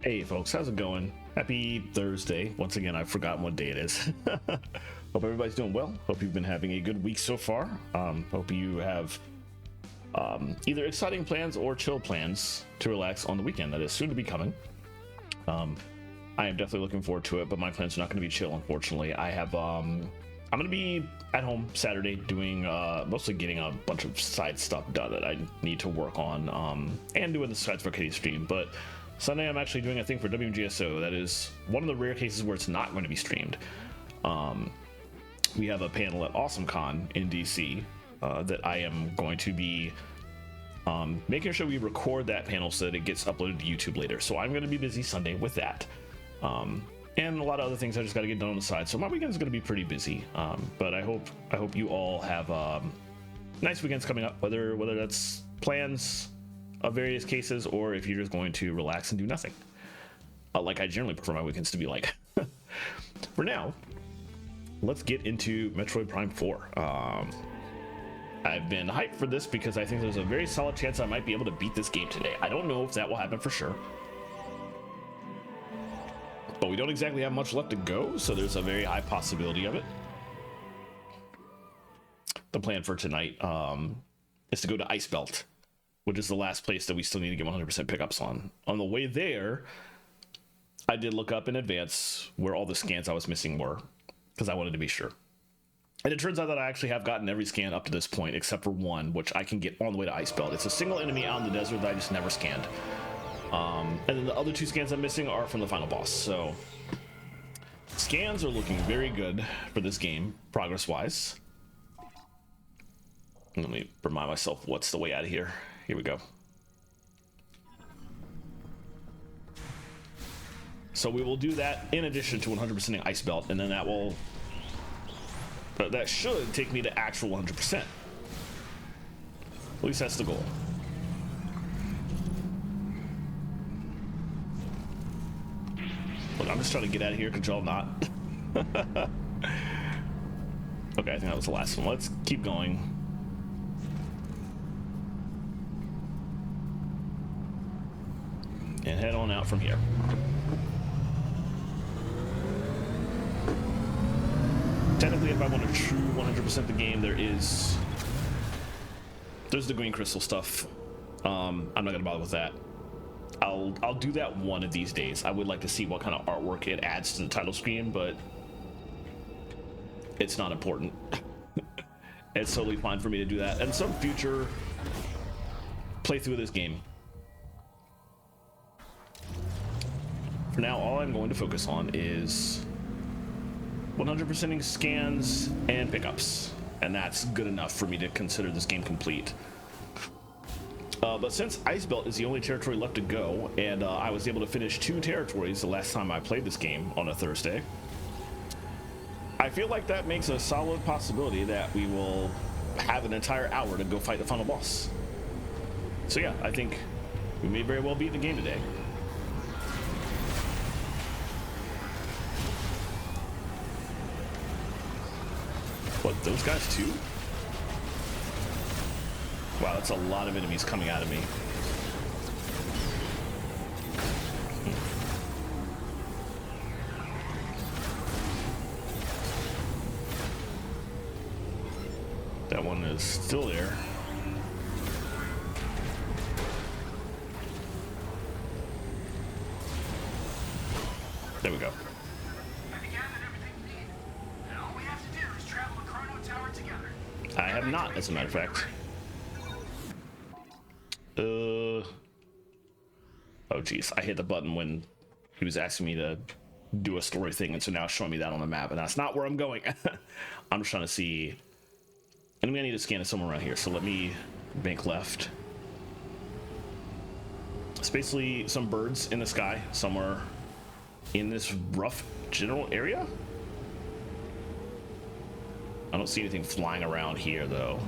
Hey folks, how's it going? Happy Thursday. Once again, I've forgotten what day it is. Hope everybody's doing well. Hope you've been having a good week so far. Hope you have either exciting plans or chill plans to relax on the weekend that is soon to be coming. I am definitely looking forward to it, but my plans are not going to be chill, unfortunately. I'm going to be at home Saturday doing mostly getting a bunch of side stuff done that I need to work on, and doing the Sides for Kitty stream, but Sunday, I'm actually doing a thing for WGSO. That is one of the rare cases where it's not going to be streamed. We have a panel at AwesomeCon in DC that I am going to be making sure we record that panel so that it gets uploaded to YouTube later. So I'm going to be busy Sunday with that. And a lot of other things I just got to get done on the side. So my weekend is going to be pretty busy. But I hope you all have nice weekends coming up, whether that's plans of various cases, or if you're just going to relax and do nothing, like I generally prefer my weekends to be like. For now, let's get into Metroid Prime 4. I've been hyped for this because I think there's a very solid chance I might be able to beat this game today. I don't know if that will happen for sure, but we don't exactly have much left to go, so there's a very high possibility of it. The plan for tonight is to go to Ice Belt, which is the last place that we still need to get 100% pickups on. On the way there, I did look up in advance where all the scans I was missing were, because I wanted to be sure. And it turns out that I actually have gotten every scan up to this point, except for one, which I can get on the way to Ice Belt. It's a single enemy out in the desert that I just never scanned. And then the other two scans I'm missing are from the final boss. So scans are looking very good for this game, progress-wise. Let me remind myself what's the way out of here. Here we go. So we will do that in addition to 100%ing Ice Belt, and then that should take me to actual 100%. At least that's the goal. Look, I'm just trying to get out of here. Could y'all not? Okay, I think that was the last one. Let's keep going. And head on out from here. Technically, if I want to true 100% the game, there's the green crystal stuff. I'm not gonna bother with that. I'll do that one of these days. I would like to see what kind of artwork it adds to the title screen, but it's not important. It's totally fine for me to do that. And some future playthrough of this game. For now, all I'm going to focus on is 100%ing scans and pickups, and that's good enough for me to consider this game complete. But since Ice Belt is the only territory left to go, and I was able to finish 2 territories the last time I played this game on a Thursday, I feel like that makes a solid possibility that we will have an entire hour to go fight the final boss. So yeah, I think we may very well beat the game today. What, those guys too? Wow, that's a lot of enemies coming out of me. That one is still there. There we go. I have not, as a matter of fact. Oh geez, I hit the button when he was asking me to do a story thing, and so now it's showing me that on the map, and that's not where I'm going. I'm just trying to see. And I need to scan it somewhere around here, so let me bank left. It's basically some birds in the sky somewhere in this rough general area. I don't see anything flying around here, though.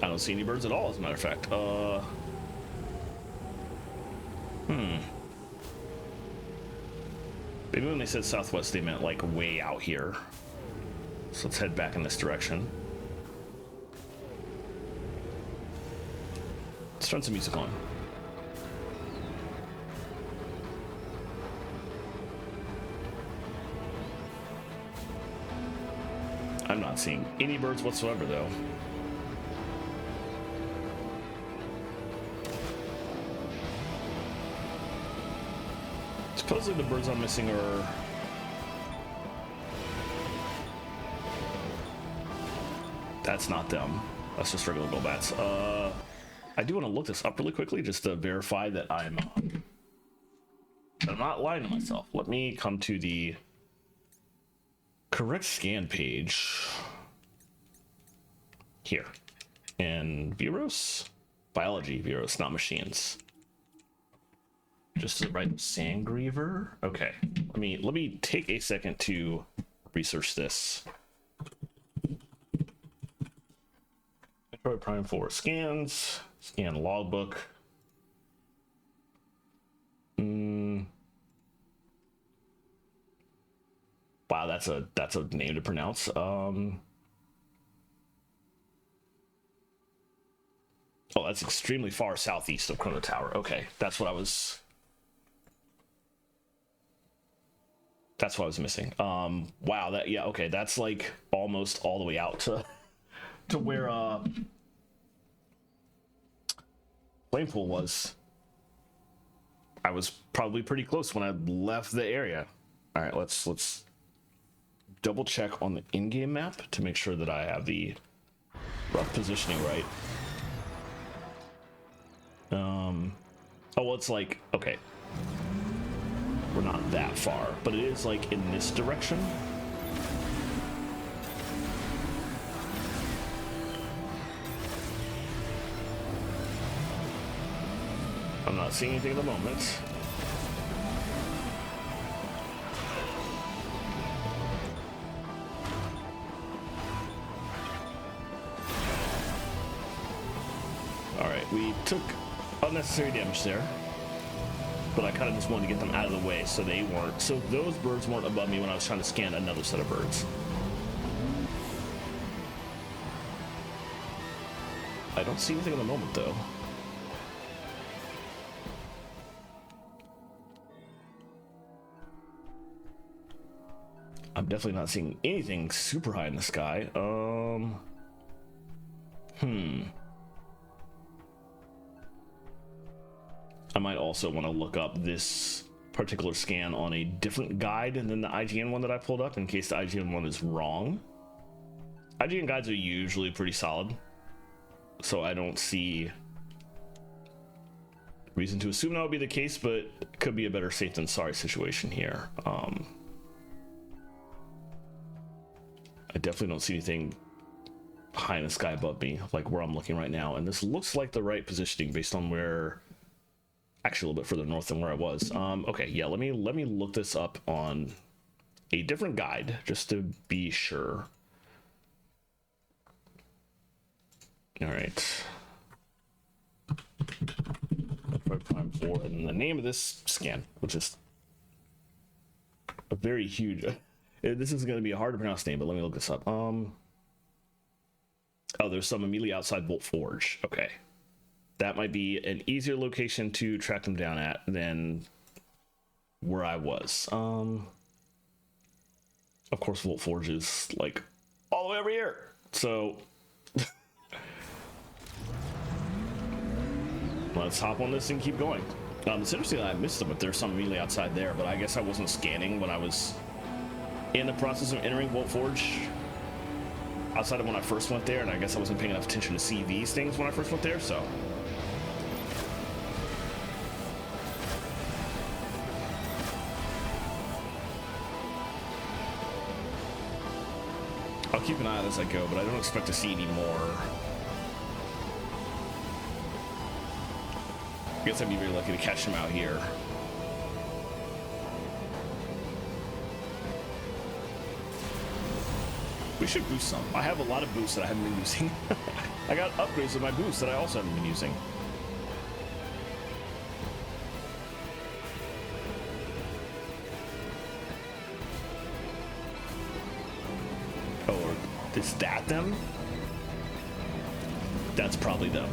I don't see any birds at all, as a matter of fact. Maybe when they said southwest, they meant like way out here. So let's head back in this direction. Let's turn some music on. I'm not seeing any birds whatsoever, though. Supposedly the birds I'm missing are... That's not them. That's just regular Golbats. I do want to look this up really quickly just to verify that I'm not lying to myself. Let me come to the correct scan page here. And Viros? Biology Viros, not machines. Just to write Sandgriever. Okay. Let me take a second to research this. Metroid Prime 4 scans. Scan logbook. Wow, that's a name to pronounce. Oh, that's extremely far southeast of Chrono Tower. Okay, that's what I was missing. Wow, okay, that's like almost all the way out to where Flamepool was. I was probably pretty close when I left the area. All right, let's double check on the in-game map to make sure that I have the rough positioning right. Oh, well, it's like, okay, we're not that far, but it is like in this direction. I'm not seeing anything at the moment. Alright, we took unnecessary damage there, but I kind of just wanted to get them out of the way so those birds weren't above me when I was trying to scan another set of birds. I don't see anything at the moment, though. I'm definitely not seeing anything super high in the sky. I might also want to look up this particular scan on a different guide than the IGN one that I pulled up in case the IGN one is wrong. IGN guides are usually pretty solid, so I don't see reason to assume that would be the case, but it could be a better safe than sorry situation here. I definitely don't see anything high in the sky above me, like where I'm looking right now. And this looks like the right positioning based on where, actually a little bit further north than where I was. Okay, yeah, let me look this up on a different guide just to be sure. All right. Metroid Prime 4, and then the name of this scan, which is a very huge... This is going to be a hard to pronounce name, but let me look this up. Oh, there's some immediately outside Bolt Forge. Okay. That might be an easier location to track them down at than where I was. Of course, Bolt Forge is like all the way over here. So let's hop on this and keep going. It's interesting that I missed them if there's some immediately outside there, but I guess I wasn't scanning when I was in the process of entering Bolt Forge outside of when I first went there, and I guess I wasn't paying enough attention to see these things when I first went there, so. I'll keep an eye on as I go, but I don't expect to see any more. I guess I'd be very lucky to catch him out here. We should boost some. I have a lot of boosts that I haven't been using. I got upgrades of my boosts that I also haven't been using. Oh, is that them? That's probably them.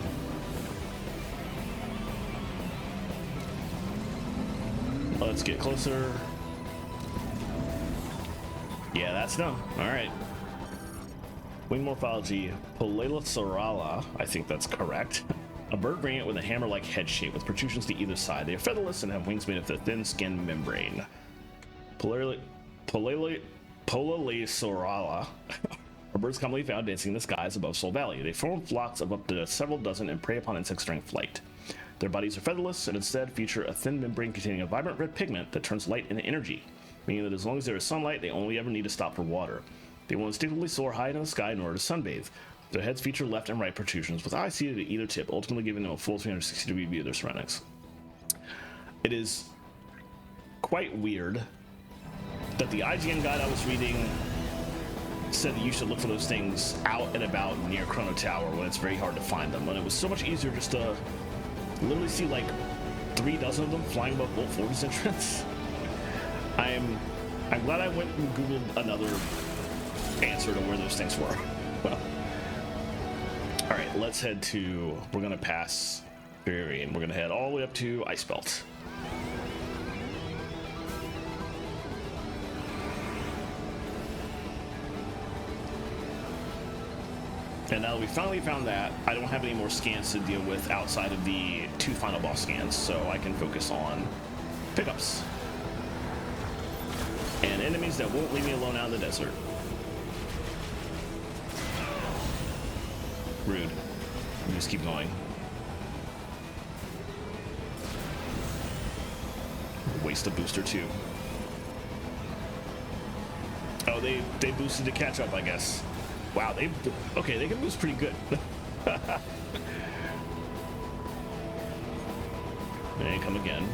Let's get closer. Yeah, that's them. All right. Wing morphology, Polalosaurala, I think that's correct. A bird variant with a hammer-like head shape with protrusions to either side. They are featherless and have wings made of a thin skin membrane. Polalosaurala are birds commonly found dancing in the skies above Soul Valley. They form flocks of up to several dozen and prey upon insects during flight. Their bodies are featherless and instead feature a thin membrane containing a vibrant red pigment that turns light into energy, meaning that as long as there is sunlight, they only ever need to stop for water. They will instinctively soar high in the sky in order to sunbathe. Their heads feature left and right protrusions, with eyes seated at either tip, ultimately giving them a full 360-degree view of their surroundings. It is quite weird that the IGN guide I was reading said that you should look for those things out and about near Chrono Tower when it's very hard to find them, when it was so much easier just to literally see like 3 dozen of them flying above Bolt Forge's entrance. I'm glad I went and Googled another answer to where those things were. All right, let's head to, we're gonna pass Fury and we're gonna head all the way up to Ice Belt. And now that we finally found that, I don't have any more scans to deal with outside of the 2 final boss scans, so I can focus on pickups and enemies that won't leave me alone out in the desert. Rude. We just keep going. Waste a booster too. Oh, they boosted to catch up, I guess. Wow, they can boost pretty good. And come again.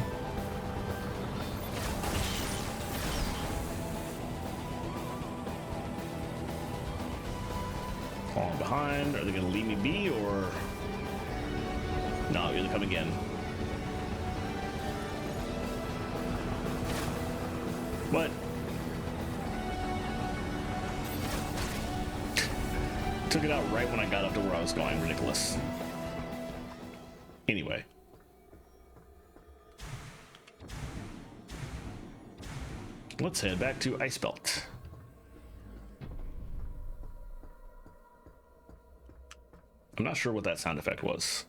Falling behind. Are they gonna leave me be or no? You're gonna come again. What? Took it out right when I got up to where I was going. Ridiculous. Anyway. Let's head back to Ice Belt. I'm not sure what that sound effect was.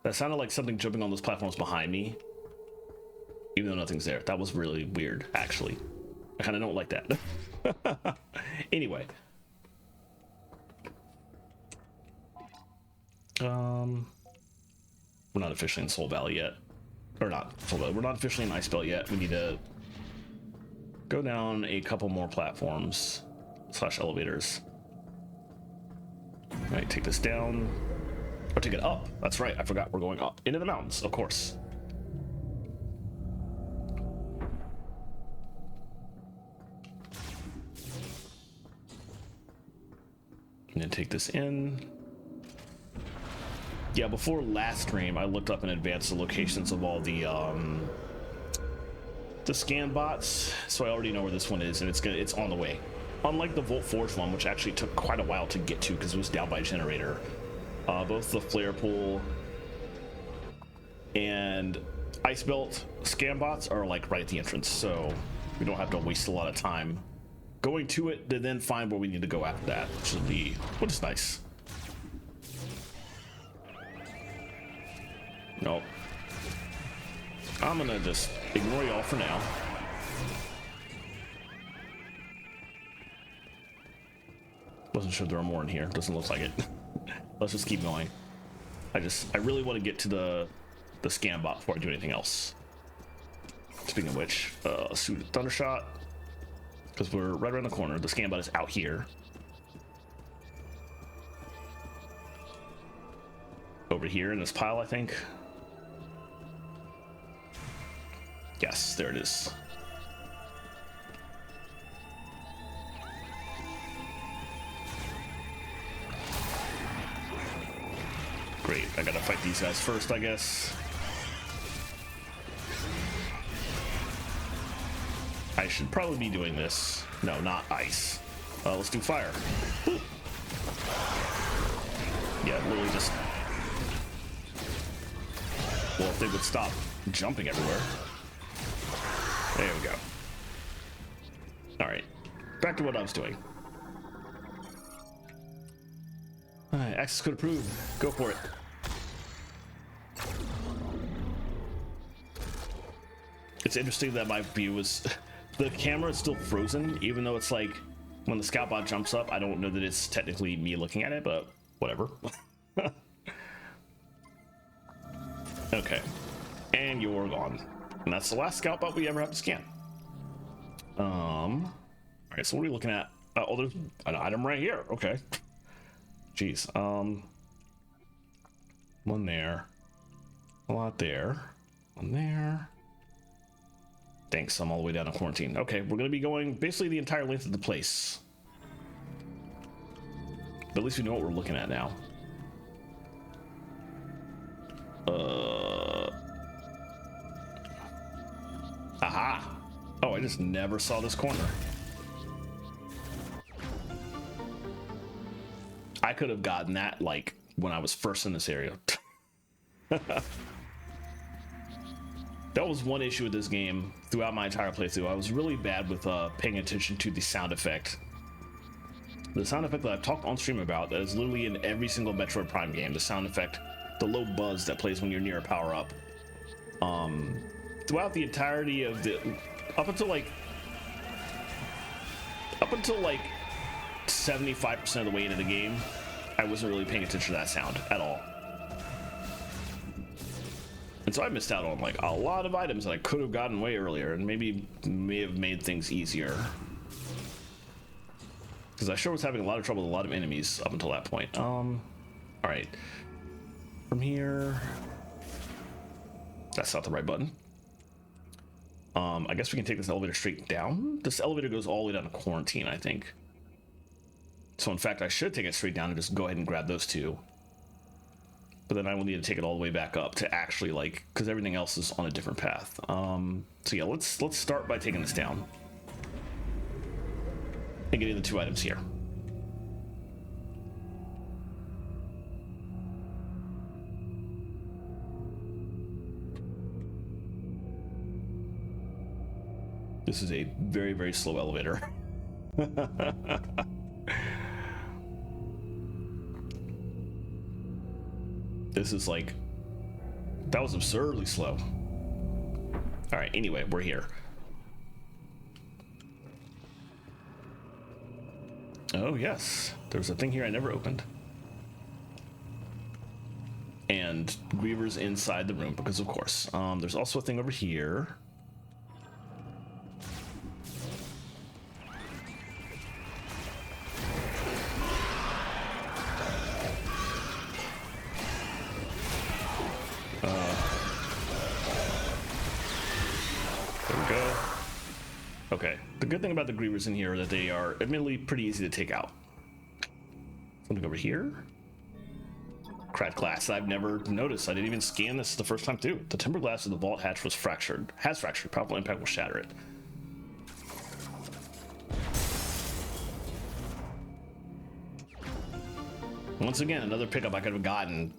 That sounded like something jumping on those platforms behind me, even though nothing's there. That was really weird, actually. I kind of don't like that. Anyway. We're not officially in Soul Valley yet. Or not Soul Valley. We're not officially in Ice Belt yet. We need to go down a couple more platforms / elevators. All right, take this down. Or take it up. That's right. I forgot we're going up into the mountains, of course. And then take this in. Yeah, before last stream, I looked up in advance the locations of all the scan bots, so I already know where this one is, and it's on the way. Unlike the Volt Forge one, which actually took quite a while to get to because it was down by generator, both the Flare Pool and Ice Belt scan bots are like right at the entrance, so we don't have to waste a lot of time going to it to then find where we need to go after that, which is nice. Nope. I'm gonna just ignore y'all for now. Wasn't sure there are more in here. Doesn't look like it. Let's just keep going. I really want to get to the scan bot before I do anything else. Speaking of which, let's do Thundershot, because we're right around the corner. The scan bot is out here. Over here in this pile, I think. Yes, there it is. Great, I gotta fight these guys first, I guess. I should probably be doing this. No, not ice. Let's do fire. Woo. Yeah, literally just... Well, if they would stop jumping everywhere. There we go. Alright. Back to what I was doing. Alright, access code approved. Go for it. It's interesting that my view is... The camera is still frozen, even though it's like... When the scout bot jumps up, I don't know that it's technically me looking at it, but whatever. Okay. And you're gone. And that's the last scout bot we ever have to scan. Alright, so what are we looking at? Oh, there's an item right here. Okay. Jeez. One there. A lot there. One there. Thanks, I'm all the way down to quarantine. Okay, we're gonna be going basically the entire length of the place. But at least we know what we're looking at now. Aha! Oh, I just never saw this corner. I could have gotten that, like, when I was first in this area. That was one issue with this game throughout my entire playthrough. I was really bad with paying attention to the sound effect. The sound effect that I've talked on stream about that is literally in every single Metroid Prime game. The sound effect, the low buzz that plays when you're near a power-up. Throughout the entirety of the... Up until like 75% of the way into the game, I wasn't really paying attention to that sound at all. And so I missed out on like a lot of items that I could have gotten way earlier and maybe may have made things easier. Because I sure was having a lot of trouble with a lot of enemies up until that point. Alright. From here... That's not the right button. I guess we can take this elevator straight down. This elevator goes all the way down to quarantine, I think. So in fact, I should take it straight down and just go ahead and grab those two. But then I will need to take it all the way back up to actually like, because everything else is on a different path. So yeah, let's start by taking this down and getting the two items here. This is a very, very slow elevator. This is like, that was absurdly slow. All right, anyway, we're here. Oh yes, there's a thing here I never opened. And Griever's inside the room because of course. There's also a thing over here. Okay, the good thing about the Grievers in here is that they are admittedly pretty easy to take out. Something over here? Cracked glass. I've never noticed. I didn't even scan this the first time through. The tempered glass of the vault hatch was fractured. Has fractured. Powerful impact will shatter it. Once again, another pickup I could have gotten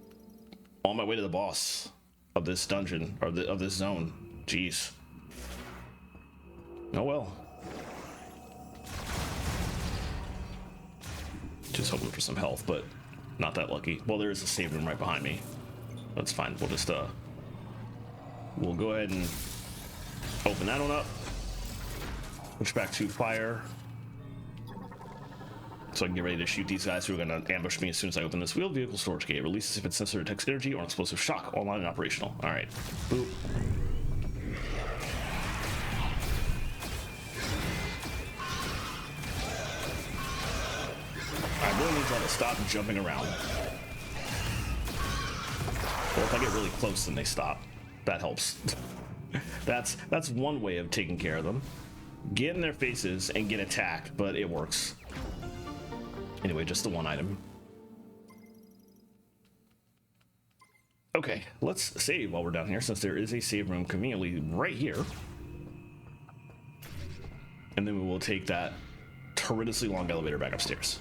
on my way to the boss of this dungeon, or of this zone. Jeez. Oh well. Just hoping for some health, but not that lucky. Well, there is a save room right behind me. That's fine. We'll just we'll go ahead and open that one up. Switch back to fire. So I can get ready to shoot these guys who are going to ambush me as soon as I open this wheeled vehicle storage gate. Releases if its sensor detects energy or an explosive shock. Online and operational. All right. Boop. I really need y'all to stop jumping around. Well, if I get really close, then they stop. That helps. That's one way of taking care of them. Get in their faces and get attacked, but it works. Anyway, just the one item. Okay, let's save while we're down here, since there is a save room conveniently right here. And then we will take that horrendously long elevator back upstairs.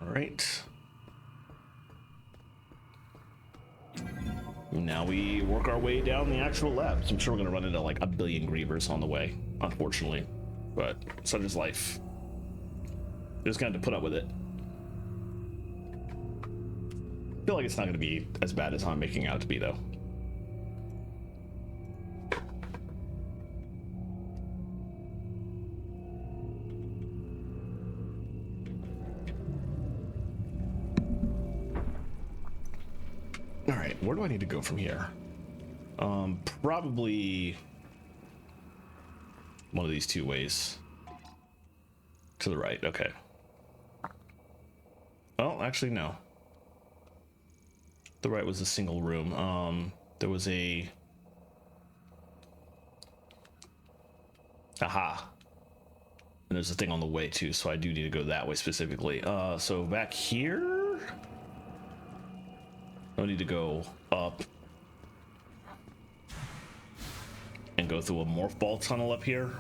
All right. Now we work our way down the actual labs. I'm sure we're gonna run into like a billion grievers on the way, unfortunately, but such is life. Just gonna have to put up with it. I feel like it's not gonna be as bad as I'm making out to be, though. All right, where do I need to go from here? Probably one of these two ways. To the right, okay. Oh, actually, no. The right was a single room. There was a... Aha. And there's a thing on the way, too, so I do need to go that way specifically. So back here... I need to go up and go through a morph ball tunnel up here.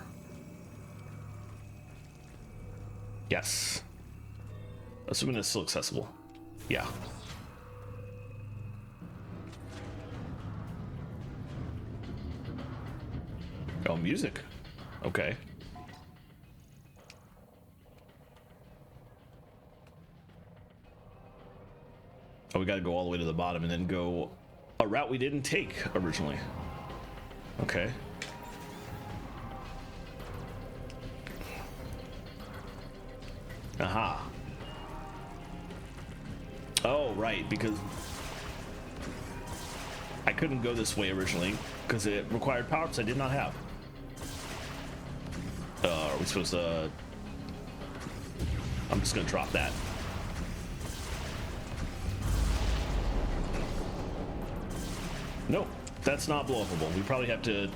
Yes. Assuming it's still accessible. Yeah. Oh, music. Okay. Oh, we gotta go all the way to the bottom and then go a route we didn't take originally. Okay. Aha. Oh, right, because I couldn't go this way originally because it required power-ups I did not have. Are we supposed to... I'm just gonna drop that. Nope, that's not blowable. We probably have to...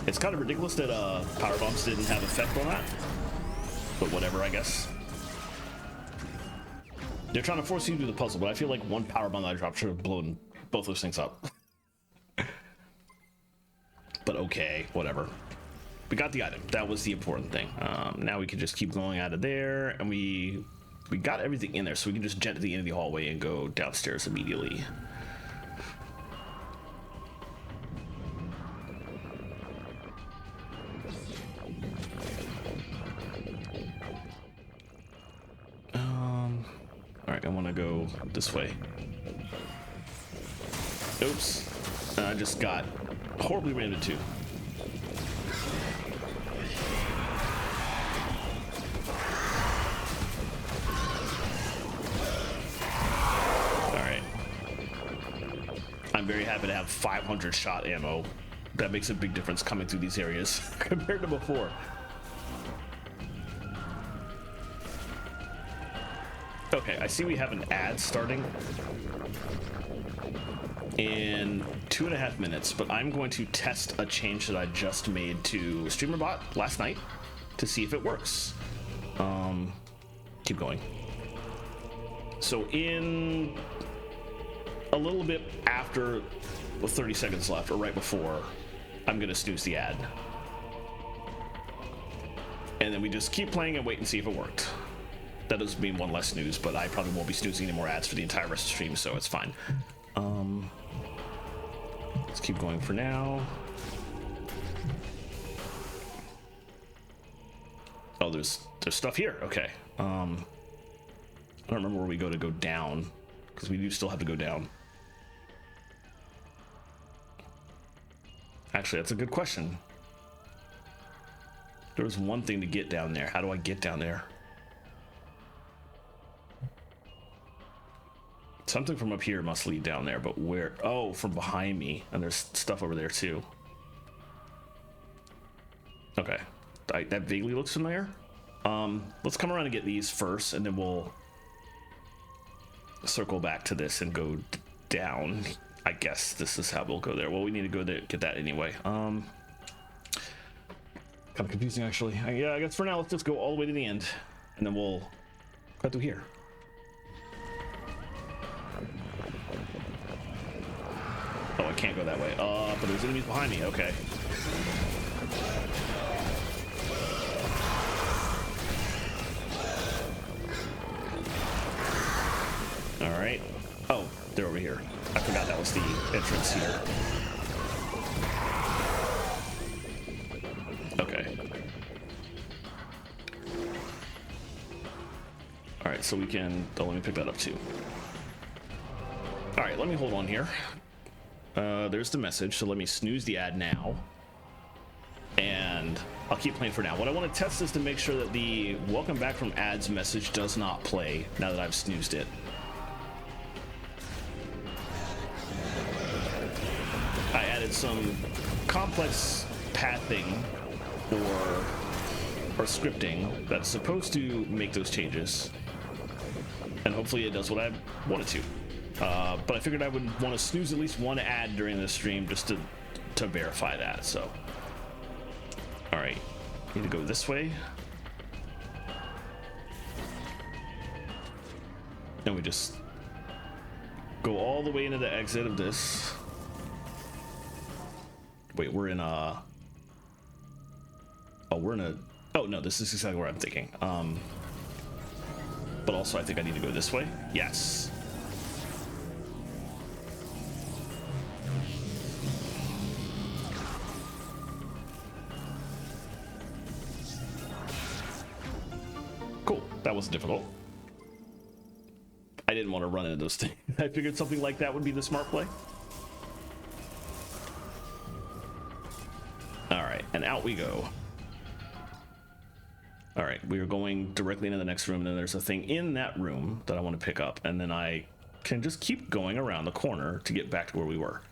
It's kind of ridiculous that power bombs didn't have effect on that, but whatever, I guess. They're trying to force you to do the puzzle, but I feel like one power bomb that I dropped should have blown both those things up. But okay, whatever. We got the item. That was the important thing. Now we can just keep going out of there, and we got everything in there, so we can just jet to the end of the hallway and go downstairs immediately. All right, I want to go this way. Oops, I just got horribly ran into. All right, I'm very happy to have 500 shot ammo. That makes a big difference coming through these areas compared to before. Okay, I see we have an ad starting in 2.5 minutes, but I'm going to test a change that I just made to StreamerBot last night to see if it works. Keep going. So in a little bit after 30 seconds left, or right before, I'm gonna snooze the ad. And then we just keep playing and wait and see if it worked. That doesn't mean one less snooze, but I probably won't be snoozing any more ads for the entire rest of the stream, so it's fine. Let's keep going for now. Oh, there's stuff here. Okay. I don't remember where we go to go down, because we do still have to go down. Actually, that's a good question. There was one thing to get down there. How do I get down there? Something from up here must lead down there, but where? Oh, from behind me. And there's stuff over there too. Okay. That vaguely looks familiar. Let's come around and get these first, and then we'll circle back to this and go down. I guess this is how we'll go there. Well, we need to go there, get that anyway. Kind of confusing, actually. Yeah, I guess for now, let's just go all the way to the end, and then we'll cut through here. Oh, I can't go that way. But there's enemies behind me. Okay. All right. Oh, they're over here. I forgot that was the entrance here. Okay. All right, so we can... Oh, let me pick that up too. All right, let me hold on here. There's the message, so let me snooze the ad now. And I'll keep playing for now. What I want to test is to make sure that the welcome back from ads message does not play now that I've snoozed it. I added some complex pathing or scripting that's supposed to make those changes. And hopefully it does what I want it to. But I figured I would want to snooze at least one ad during the stream just to verify that, so. All right, need to go this way. And we just go all the way into the exit of this. Wait, we're in a... Oh, we're in a... Oh, no, this is exactly where I'm thinking. But also, I think I need to go this way. Yes. Cool. That wasn't difficult. I didn't want to run into those things. I figured something like that would be the smart play. All right, and out we go. All right, we are going directly into the next room, and then there's a thing in that room that I want to pick up, and then I can just keep going around the corner to get back to where we were.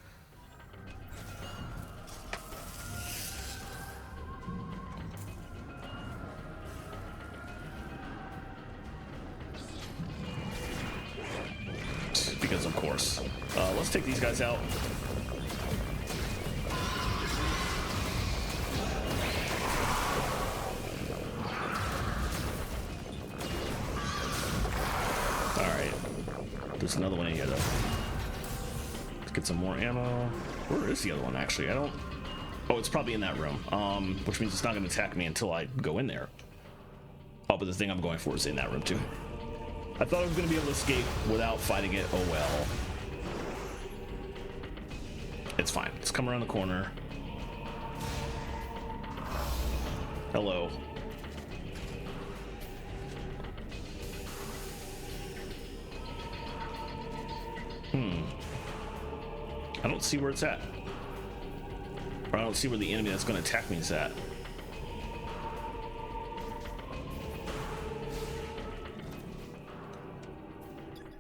Because of course. Let's take these guys out. There's another one in here though. Let's get some more ammo. Where is the other one actually? I don't... Oh, it's probably in that room. Which means it's not going to attack me until I go in there. Oh, but the thing I'm going for is in that room too. I thought I was going to be able to escape without fighting it. Oh well. It's fine. Let's come around the corner. Hello. I don't see where it's at. Or I don't see where the enemy that's going to attack me is at.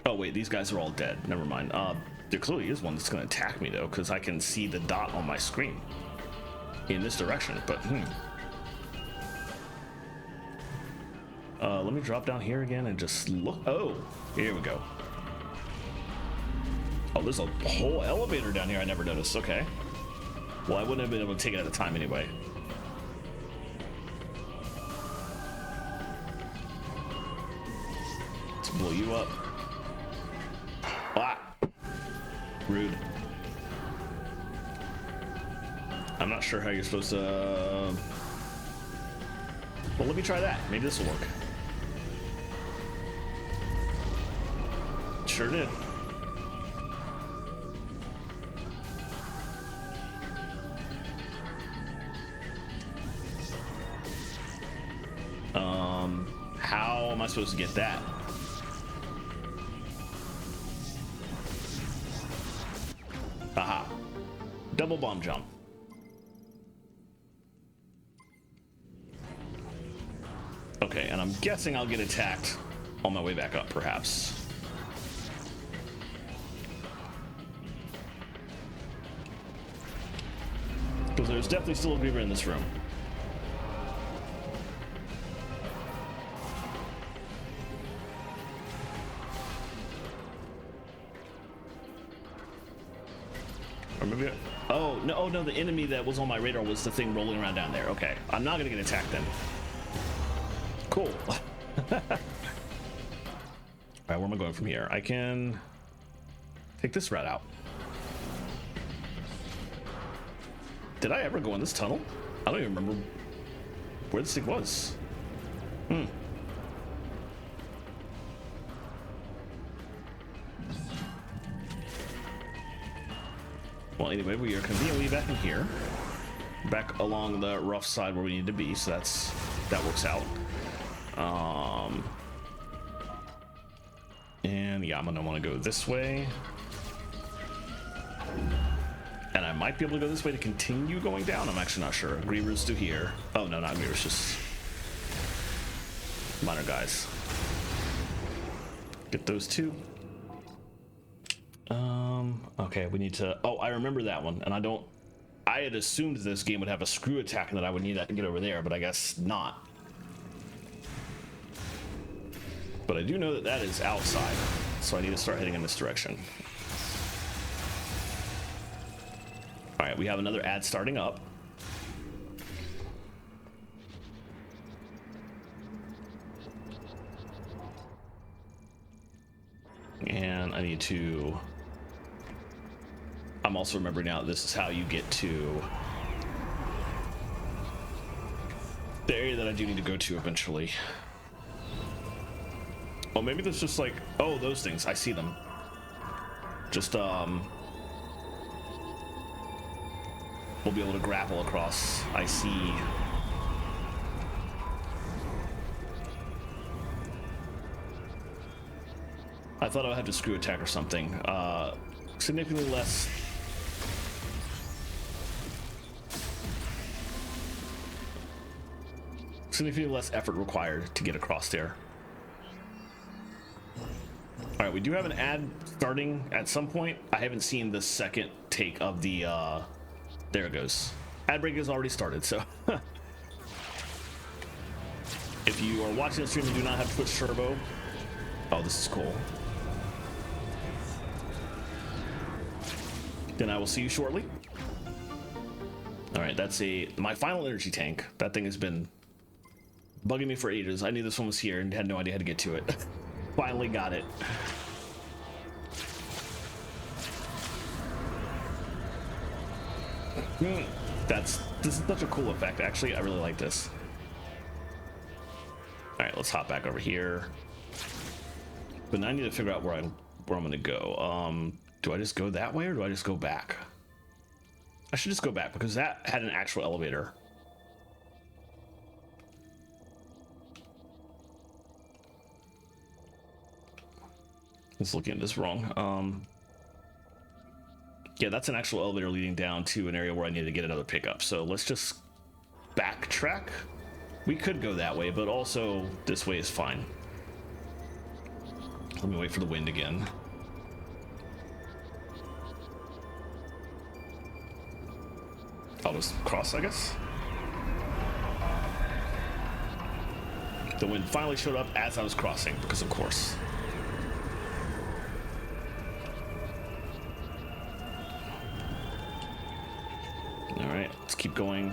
Oh wait, these guys are all dead. Never mind. There clearly is one that's going to attack me though, because I can see the dot on my screen in this direction. But let me drop down here again and just look. Oh, here we go. Oh, there's a whole elevator down here I never noticed. Okay. Well, I wouldn't have been able to take it at the time anyway. Let's blow you up. Ah! Rude. I'm not sure how you're supposed to... Well, let me try that. Maybe this will work. Sure did. How am I supposed to get that? Aha. Double bomb jump. Okay, and I'm guessing I'll get attacked on my way back up, perhaps. Because there's definitely still a Griever in this room. Or maybe oh no, oh no, the enemy that was on my radar was the thing rolling around down there. Okay, I'm not gonna get attacked then. Cool. All right, where am I going from here? I can take this route out. Did I ever go in this tunnel? I don't even remember where this thing was. Well, anyway, we are conveniently back in here. Back along the rough side where we need to be, so that works out. And yeah, I'm gonna want to go this way. And I might be able to go this way to continue going down. I'm actually not sure. Griever's to here. Oh, no, not Griever's, just minor guys. Get those two. Okay, we need to... Oh, I remember that one, and I had assumed this game would have a screw attack and that I would need that to get over there, but I guess not. But I do know that that is outside, so I need to start heading in this direction. All right, we have another ad starting up. And I need to... I'm also remembering now this is how you get to the area that I do need to go to eventually. Oh, maybe there's just like... Oh, those things. I see them. Just, we'll be able to grapple across. I see. I thought I would have to screw attack or something. Significantly less. Significantly less effort required to get across there. All right, we do have an ad starting at some point. I haven't seen the second take of the, there it goes. Ad break has already started, so. If you are watching the stream and do not have Twitch Turbo, oh, this is cool. Then I will see you shortly. All right, that's my final energy tank. That thing has been bugging me for ages. I knew this one was here and had no idea how to get to it. Finally got it. This is such a cool effect, actually. I really like this. All right, let's hop back over here. But now I need to figure out where I'm gonna go. Do I just go that way or do I just go back? I should just go back because that had an actual elevator. Let's look at this wrong. Yeah, that's an actual elevator leading down to an area where I need to get another pickup. So let's just backtrack. We could go that way, but also this way is fine. Let me wait for the wind again. I'll just cross, I guess. The wind finally showed up as I was crossing, because of course. All right, let's keep going.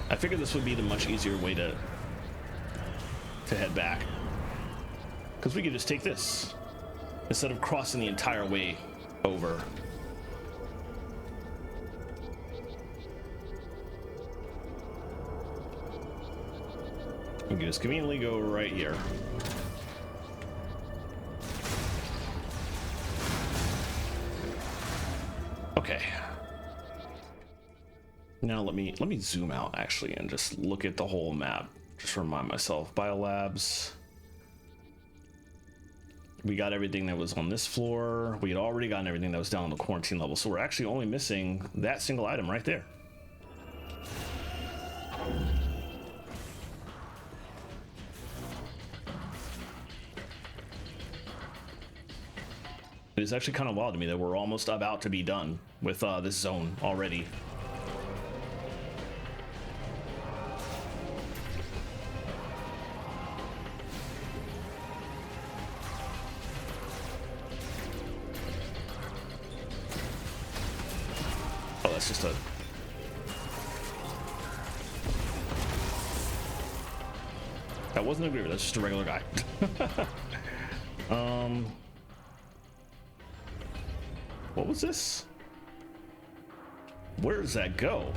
I figured this would be the much easier way to head back, because we could just take this instead of crossing the entire way over. We can just conveniently go right here. Okay. Now let me zoom out actually and just look at the whole map. Just remind myself. Biolabs. We got everything that was on this floor. We had already gotten everything that was down on the quarantine level. So we're actually only missing that single item right there. It is actually kind of wild to me that we're almost about to be done with this zone already. Oh, that's just a... That wasn't a Griever, that's just a regular guy. What was this? Where does that go?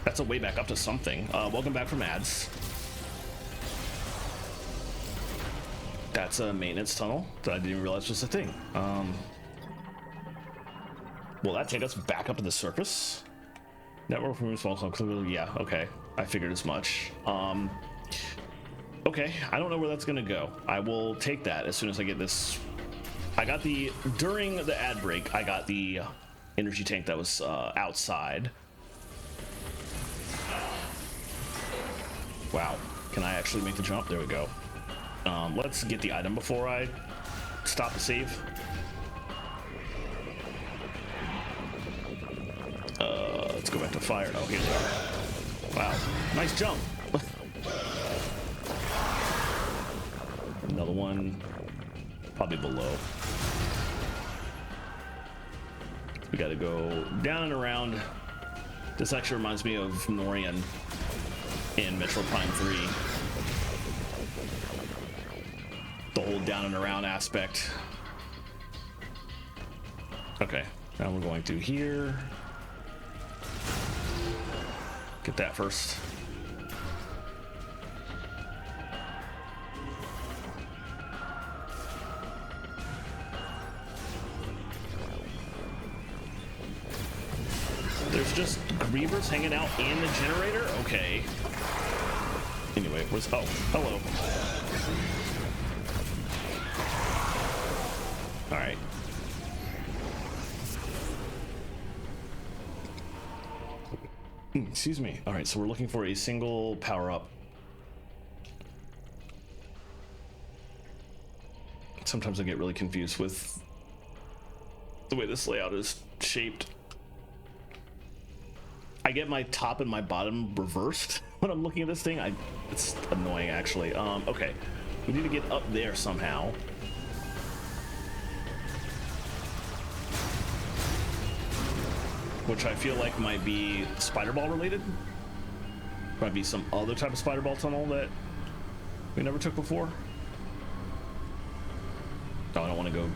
That's a way back up to something. Welcome back from ads. That's a maintenance tunnel that I didn't even realize was a thing. Will that take us back up to the surface? Network from small club. Yeah, okay. I figured as much. Okay, I don't know where that's gonna go. I will take that as soon as I get this. I got the, during the ad break, I got the energy tank that was outside. Wow, can I actually make the jump? There we go. Let's get the item before I stop the save. Let's go back to fire. Oh, here we are. Wow, nice jump. Another one, probably below. We gotta go down and around. This actually reminds me of Norian in Metroid Prime 3. The whole down and around aspect. Okay, now we're going through here. Get that first. There's just Grievers hanging out in the generator? Okay. Anyway, where's... Oh, hello. Alright. Excuse me. Alright, so we're looking for a single power-up. Sometimes I get really confused with the way this layout is shaped. I get my top and my bottom reversed when I'm looking at this thing. It's annoying, actually. Okay. We need to get up there somehow. Which I feel like might be spider ball related. Might be some other type of spider ball tunnel that we never took before. No, I don't want to go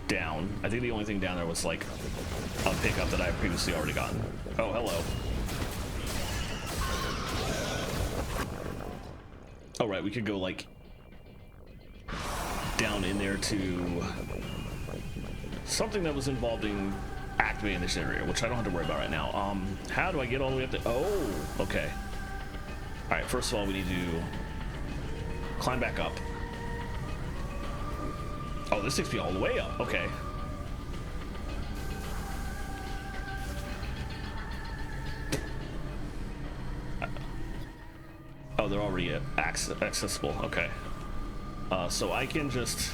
down. I think the only thing down there was like a pickup that I had previously already gotten. Oh, hello. Oh, right, we could go like down in there to something that was involving activating this area, which I don't have to worry about right now. How do I get all the way up there? Oh, okay. All right, first of all, we need to climb back up. Oh, this takes me all the way up. Okay. Oh, they're already accessible. Okay. So I can just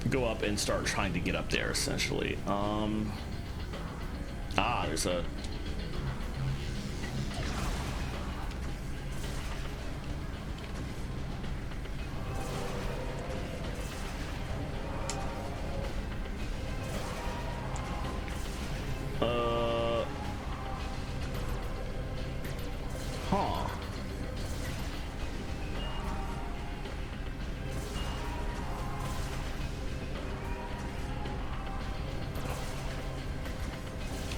go up and start trying to get up there, essentially. There's a...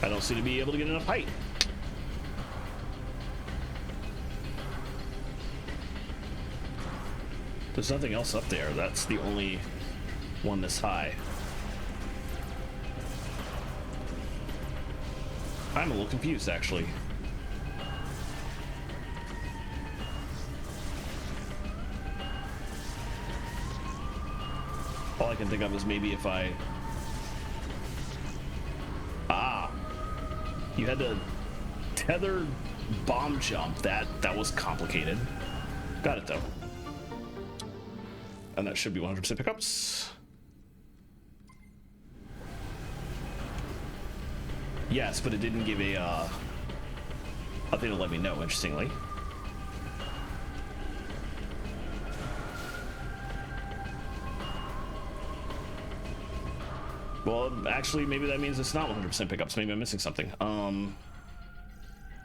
I don't seem to be able to get enough height. There's nothing else up there. That's the only one this high. I'm a little confused, actually. All I can think of is maybe if I... You had to tether bomb jump. That was complicated. Got it, though. And that should be 100% pickups. Yes, but it didn't give a thing to let me know, interestingly. Well, actually, maybe that means it's not 100% pickups. Maybe I'm missing something.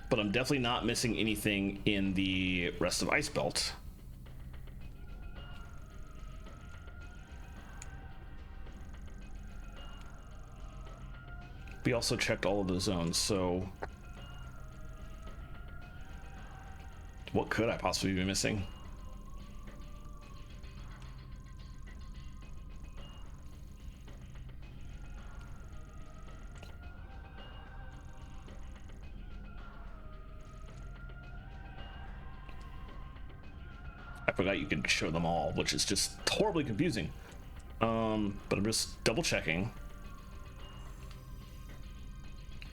But I'm definitely not missing anything in the rest of Ice Belt. We also checked all of the zones, so what could I possibly be missing? I forgot you could show them all, which is just horribly confusing. But I'm just double checking.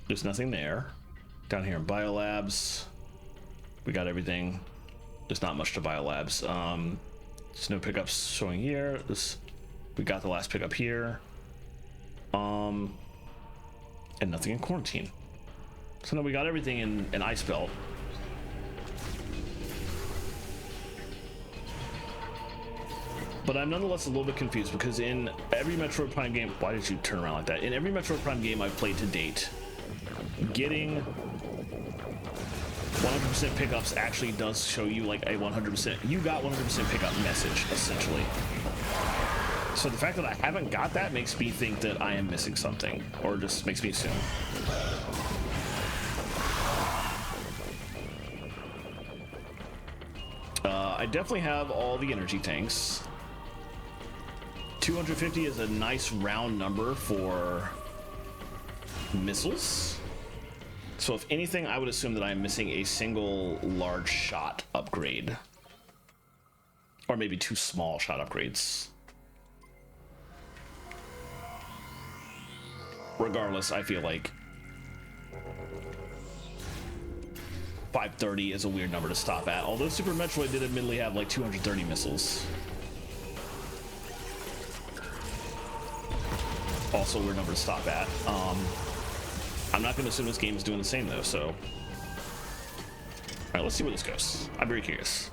There's nothing there. Down here in Biolabs, we got everything. There's not much to Biolabs. There's no pickups showing here. We got the last pickup here. And nothing in Quarantine. So now we got everything in Ice Belt. But I'm nonetheless a little bit confused because in every Metroid Prime game, why did you turn around like that? In every Metroid Prime game I've played to date, getting 100% pickups actually does show you like a 100%, you got 100% pickup message, essentially. So the fact that I haven't got that makes me think that I am missing something, or just makes me assume. I definitely have all the energy tanks. 250 is a nice round number for missiles. So if anything, I would assume that I'm missing a single large shot upgrade. Or maybe 2 small shot upgrades. Regardless, I feel like 530 is a weird number to stop at. Although Super Metroid did admittedly have like 230 missiles. Also a weird number to stop at. I'm not going to assume this game is doing the same though, so. All right, let's see where this goes. I'm very curious.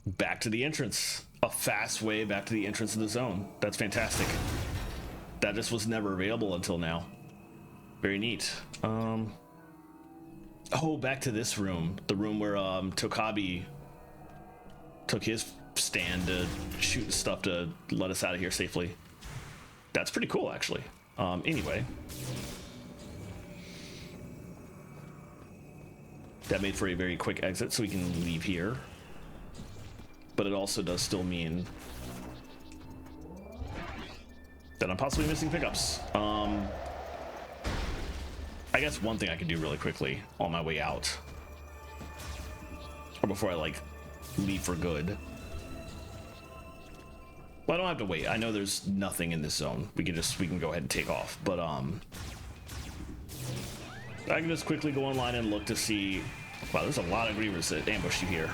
Back to the entrance. A fast way back to the entrance of the zone. That's fantastic. That just was never available until now. Very neat. Oh, back to this room. The room where Tokabi took his stand to shoot stuff to let us out of here safely. That's pretty cool, actually. Anyway. That made for a very quick exit, so we can leave here. But it also does still mean that I'm possibly missing pickups. I guess one thing I could do really quickly on my way out, or before I like leave for good. Well, I don't have to wait. I know there's nothing in this zone. We can go ahead and take off. But I can just quickly go online and look to see. Wow, there's a lot of Grievers that ambush you here.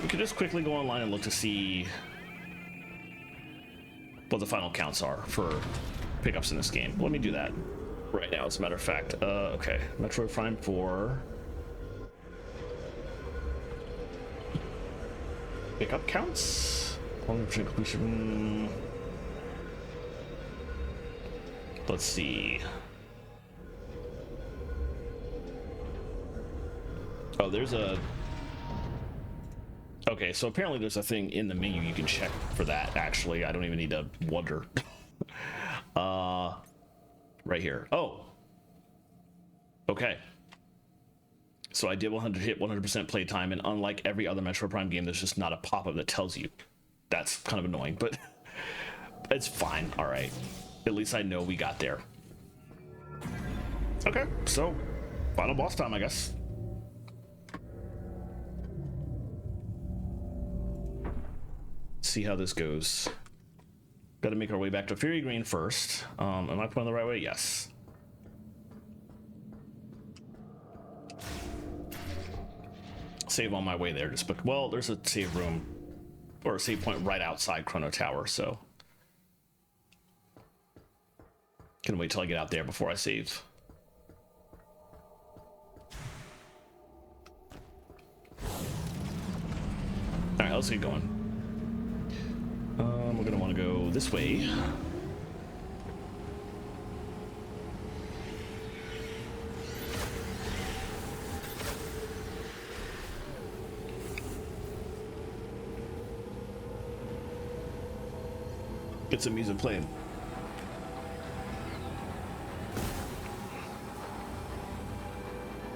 We could just quickly go online and look to see what the final counts are for pickups in this game. Let me do that right now, as a matter of fact. Okay, Metroid Prime 4. Pickup counts? 100% completion. Let's see. Oh, there's a... Okay, so apparently there's a thing in the menu you can check for that, actually. I don't even need to wonder. Right here. Oh. Okay. So I did hit 100% playtime, and unlike every other Metroid Prime game, there's just not a pop-up that tells you. That's kind of annoying, but it's fine. All right. At least I know we got there. Okay, so final boss time, I guess. See how this goes. Got to make our way back to Fury Green first. Am I going the right way? Yes. Save on my way there. Just well, there's a save room or a save point right outside Chrono Tower, so can wait till I get out there before I save. right, let's get going. We're gonna want to go this way. Get some music playing.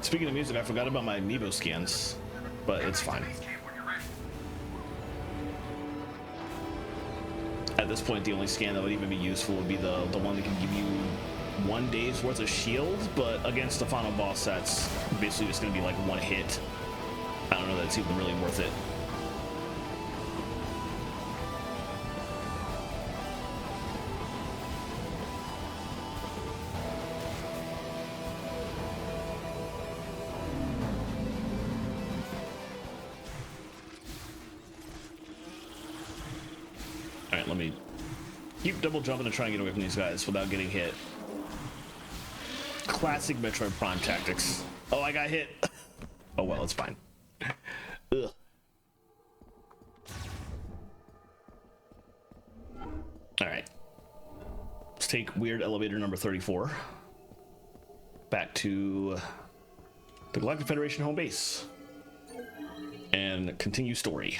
Speaking of music, I forgot about my amiibo scans, but it's fine. At this point, the only scan that would even be useful would be the one that can give you 1 day's worth of shield, but against the final boss, that's basically just going to be like one hit. I don't know that it's even really worth it. All right, let me keep double jumping to try and get away from these guys without getting hit. Classic Metroid Prime tactics. Oh, I got hit. Oh well, it's fine. Ugh. All right. Let's take weird elevator number 34 back to the Galactic Federation home base and continue story.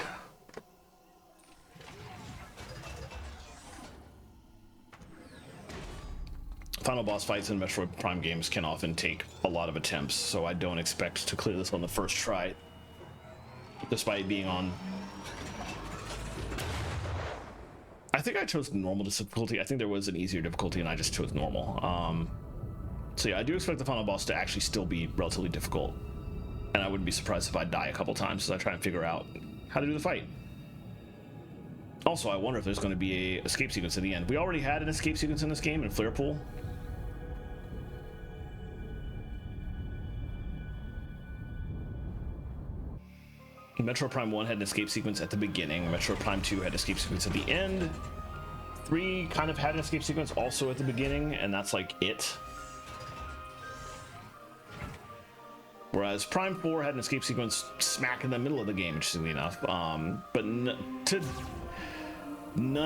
Final boss fights in Metroid Prime games can often take a lot of attempts, so I don't expect to clear this on the first try, despite being on... I think I chose normal difficulty. I think there was an easier difficulty and I just chose normal. So yeah, I do expect the final boss to actually still be relatively difficult, and I wouldn't be surprised if I die a couple times as I try and figure out how to do the fight. Also, I wonder if there's going to be a escape sequence at the end. We already had an escape sequence in this game in Flare Pool. Metroid Prime 1 had an escape sequence at the beginning. Metroid Prime 2 had an escape sequence at the end. 3 kind of had an escape sequence also at the beginning, and that's like it. Whereas Prime 4 had an escape sequence smack in the middle of the game, interestingly enough. But none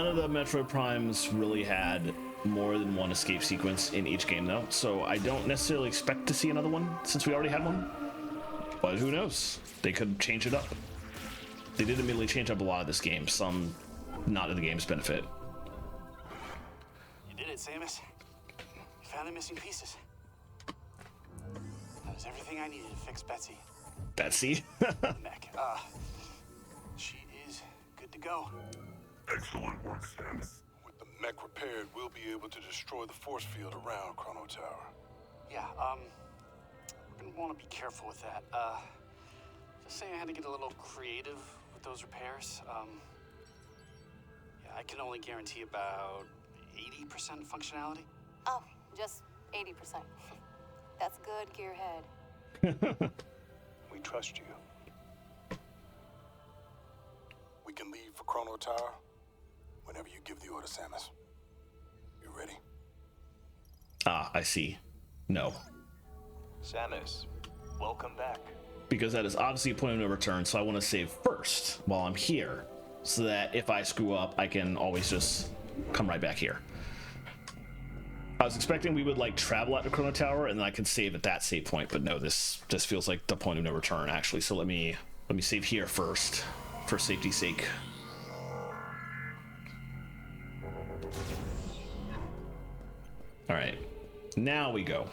of the Metroid Primes really had more than one escape sequence in each game, though. So I don't necessarily expect to see another one since we already had one. But who knows? They could change it up. They did immediately change up a lot of this game, some not to the game's benefit. You did it, Samus. You found the missing pieces. That was everything I needed to fix Betsy. Betsy? Mech. She is good to go. Excellent work, Samus. With the mech repaired, we'll be able to destroy the force field around Chrono Tower. Yeah, we're gonna want to be careful with that. Just saying I had to get a little creative with those repairs. Yeah, I can only guarantee about 80% functionality. Oh, just 80%. That's good, Gearhead. We trust you. We can leave for Chrono Tower whenever you give the order, Samus. You ready? Ah, I see. No. Samus, welcome back. Because that is obviously a point of no return, so I want to save first while I'm here, so that if I screw up, I can always just come right back here. I was expecting we would like travel out to Chrono Tower and then I can save at that save point, but no, this feels like the point of no return actually. So let me save here first, for safety's sake. All right, now we go.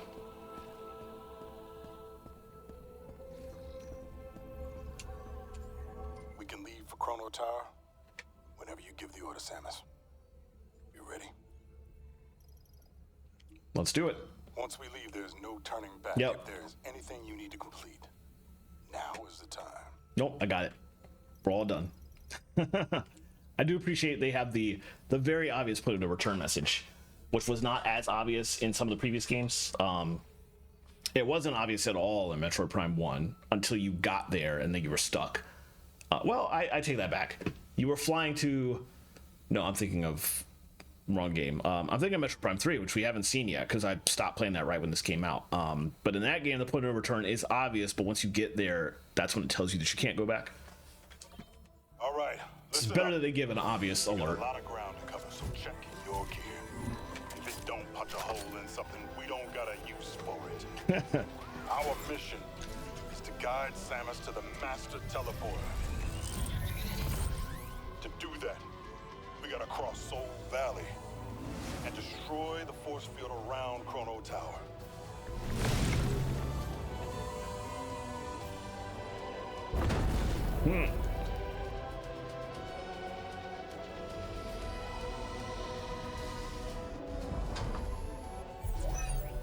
We can leave for Chrono Tower whenever you give the order, Samus. You ready? Let's do it. Once we leave, there's no turning back. Yep. If there's anything you need to complete, now is the time. Nope, I got it. We're all done. I do appreciate they have the very obvious point of no return message, which was not as obvious in some of the previous games. It wasn't obvious at all in Metroid Prime 1 until you got there and then you were stuck. Well, I take that back. You were flying to... No, I'm thinking of... Wrong game. I'm thinking of Metroid Prime 3, which we haven't seen yet because I stopped playing that right when this came out. But in that game, the point of no return is obvious, but once you get there, that's when it tells you that you can't go back. All right. It's Listen better up. that they give an obvious We got alert. a lot of ground to cover, so check your gear. If it don't punch a hole in something, we don't got a use for it. Our mission is to guide Samus to the master teleporter. To do that, we gotta cross Soul Valley and destroy the force field around Chrono Tower.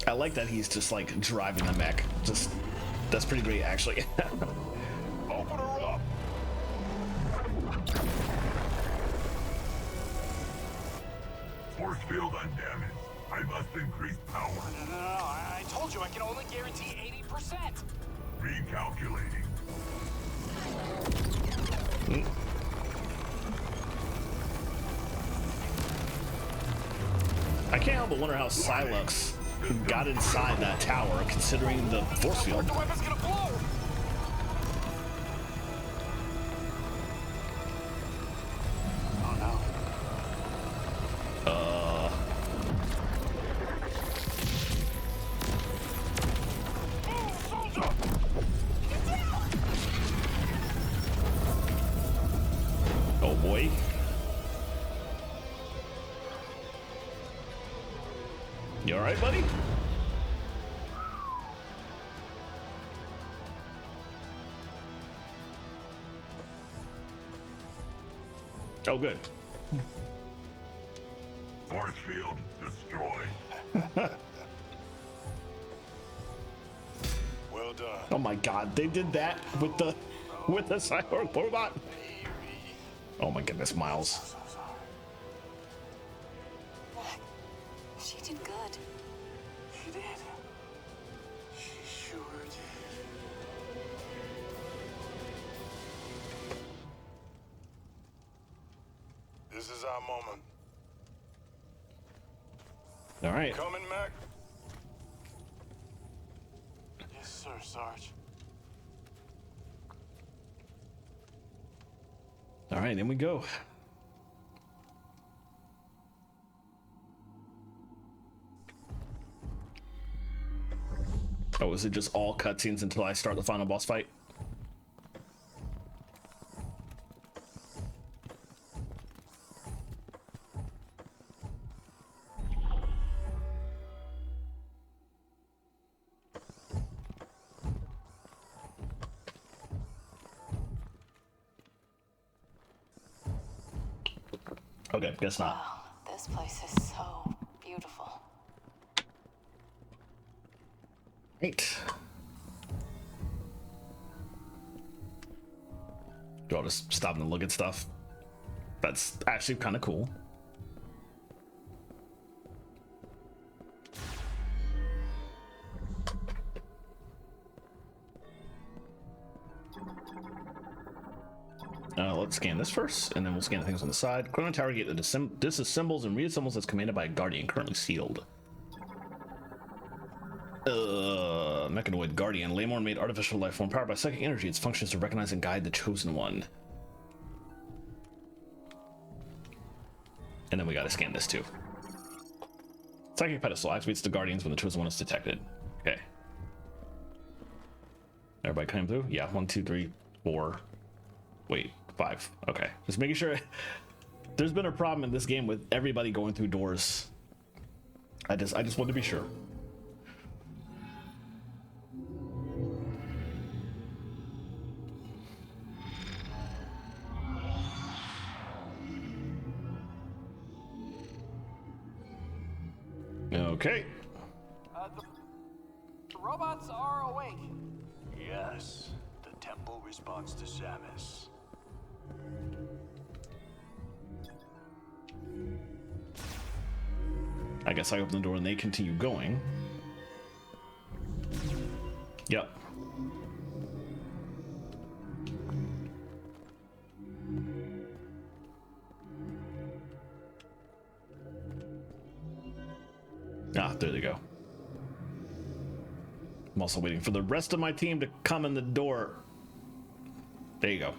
I like that he's just like driving the mech. Just that's pretty great, actually. Open her up! Force field undamaged. I must increase power. No, I told you I can only guarantee 80%. Recalculating. I can't help but wonder how Silux got inside that tower, considering the force field. The weapon's gonna blow! Oh no. Oh boy. You all right, buddy? Oh, good. Force field destroyed. Well done. Oh my God, they did that with the cyborg robot. Oh my goodness, Miles. She did good. She did. She sure did. This is our moment. All right. Coming, Mac? Yes, sir, Sarge. All right, in we go. Oh, is it just all cutscenes until I start the final boss fight? Okay, guess not. Wow, this place is so beautiful. Right. Do I just stop and look at stuff? That's actually kind of cool. Let's scan this first, and then we'll scan the things on the side. Chrono Tower Gate that disassembles and reassembles as commanded by a Guardian, currently sealed. Mechanoid Guardian. Laymorn made artificial life form powered by psychic energy. Its function is to recognize and guide the Chosen One. And then we gotta scan this too. Psychic Pedestal activates the Guardians when the Chosen One is detected. Okay. Everybody coming through? Yeah, 1, 2, 3, 4. Wait, 5. Okay. Just making sure. There's been a problem in this game with everybody going through doors. I just wanted to be sure. Okay. The robots are awake. Yes, the temple responds to Samus. I guess I open the door and they continue going. Yep. Ah, there they go. I'm also waiting for the rest of my team to come in the door. There you go.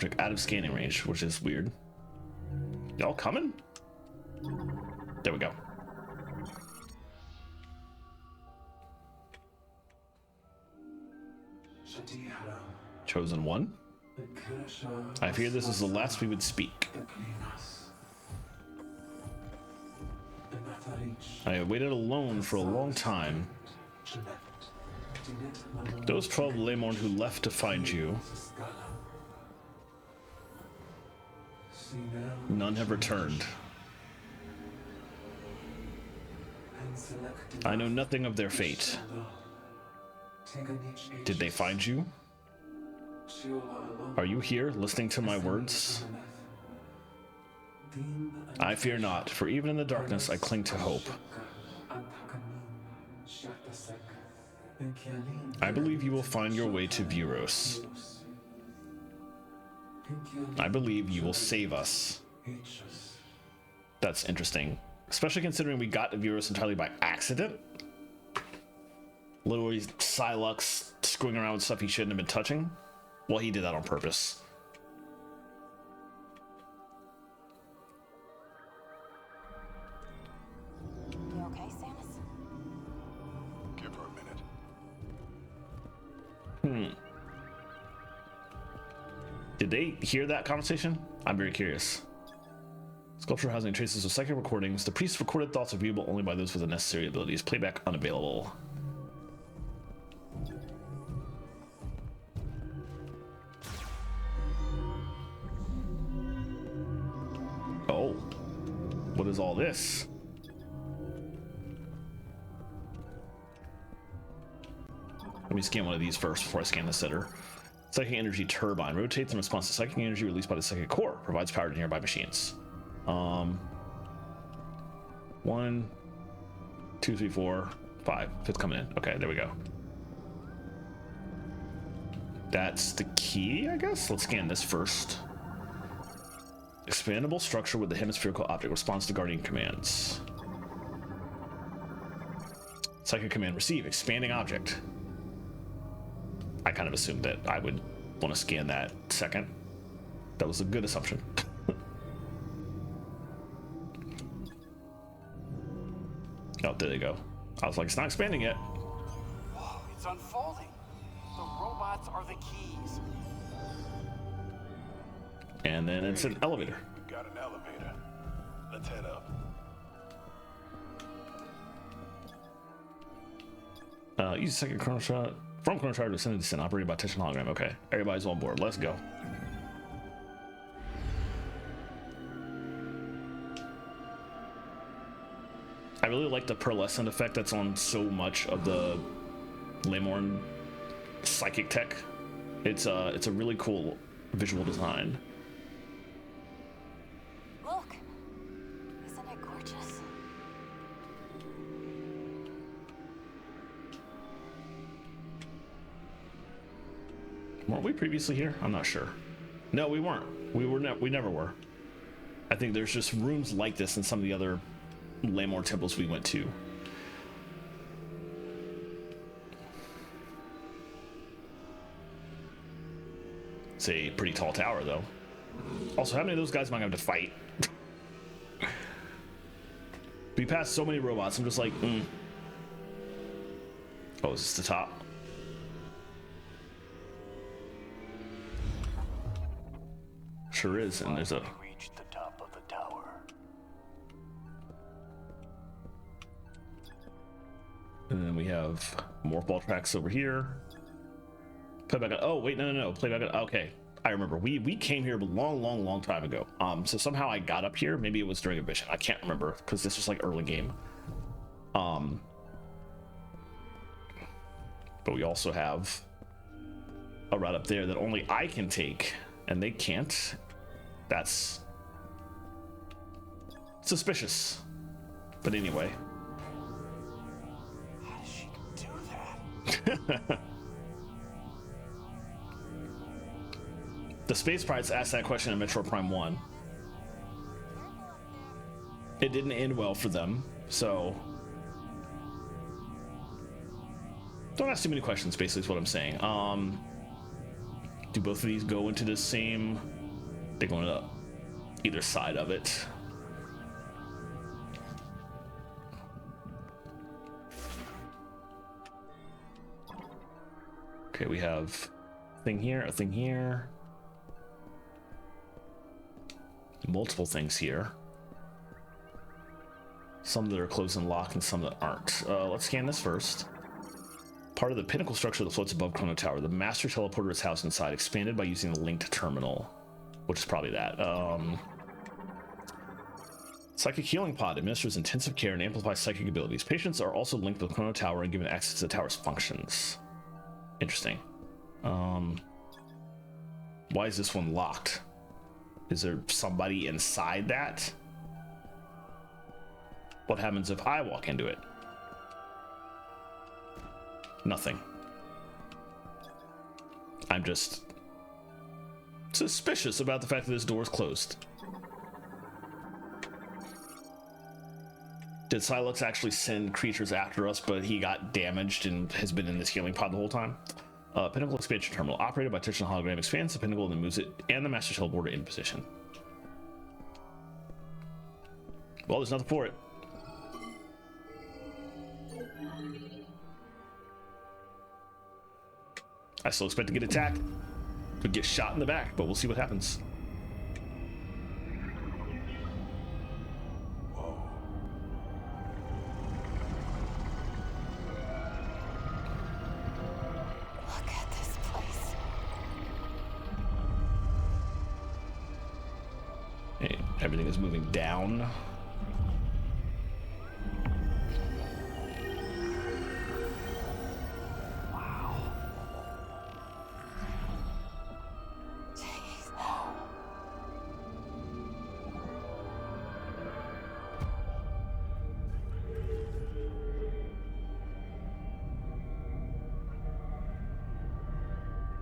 object out of scanning range, which is weird. Y'all coming? There we go. Chosen one. I fear this is the last we would speak. I have waited alone for a long time. Those 12 Lemorn who left to find you, none have returned. I know nothing of their fate. Did they find you? Are you here, listening to my words? I fear not, for even in the darkness I cling to hope. I believe you will find your way to Vuros. I believe you will save us. That's interesting, especially considering we got to Vuros entirely by accident. Literally, Psylux screwing around with stuff he shouldn't have been touching. Well, he did that on purpose. You okay, Samus? Give her a minute. Did they hear that conversation? I'm very curious. Sculpture has any traces of psychic recordings. The priest's recorded thoughts are viewable only by those with the necessary abilities. Playback unavailable. Oh. What is all this? Let me scan one of these first before I scan the sitter. Psychic energy turbine rotates in response to psychic energy released by the psychic core. Provides power to nearby machines. 1, 2, 3, 4, 5. Fifth coming in. Okay, there we go. That's the key, I guess. Let's scan this first. Expandable structure with the hemispherical object responds to guardian commands. Psychic command receive. Expanding object. I kind of assumed that I would want to scan that second. That was a good assumption. Oh, there they go. I was like, it's not expanding yet. Whoa, it's unfolding. The robots are the keys. And then it's an elevator. We've got an elevator. Let's head up. Use a second chrono shot. From chrono shot to ascend and descend, operated by touch and hologram. Okay, everybody's on board. Let's go. I really like the pearlescent effect that's on so much of the Lemorn psychic tech. It's a really cool visual design. Look! Isn't it gorgeous? Weren't we previously here? I'm not sure. No, we weren't. We never were. I think there's just rooms like this in some of the other Lemorn temples we went to. It's a pretty tall tower, though. Also, how many of those guys am I going to have to fight? We passed so many robots, I'm just like, Oh, is this the top? Sure is, and there's a... Reached the top of the tower. And then we have more ball tracks over here. Playback. Oh wait, no. Playback. Okay, I remember. We came here a long time ago. So somehow I got up here. Maybe it was during a mission. I can't remember because this was like early game. But we also have a route up there that only I can take, and they can't. That's suspicious. But anyway. How does she do that? The Space Pirates asked that question in Metroid Prime 1. It didn't end well for them, so... Don't ask too many questions, basically is what I'm saying. Do both of these go into the same? They go into either side of it. Okay, we have a thing here, a thing here. Multiple things here. Some that are closed and locked and some that aren't. Let's scan this first. Part of the pinnacle structure that floats above Chrono Tower. The master teleporter is housed inside, expanded by using the linked terminal, which is probably that. Psychic healing pod administers intensive care and amplifies psychic abilities. Patients are also linked with Chrono Tower and given access to the tower's functions. Interesting. Why is this one locked? Is there somebody inside that? What happens if I walk into it? Nothing. I'm just suspicious about the fact that this door is closed. Did Silex actually send creatures after us, but he got damaged and has been in this healing pod the whole time? Pinnacle expansion terminal operated by touching the hologram expands the pinnacle and then moves it and the master teleporter in position. Well, there's nothing for it. I still expect to get attacked. Could get shot in the back, but we'll see what happens. Look at this place. Hey, everything is moving down.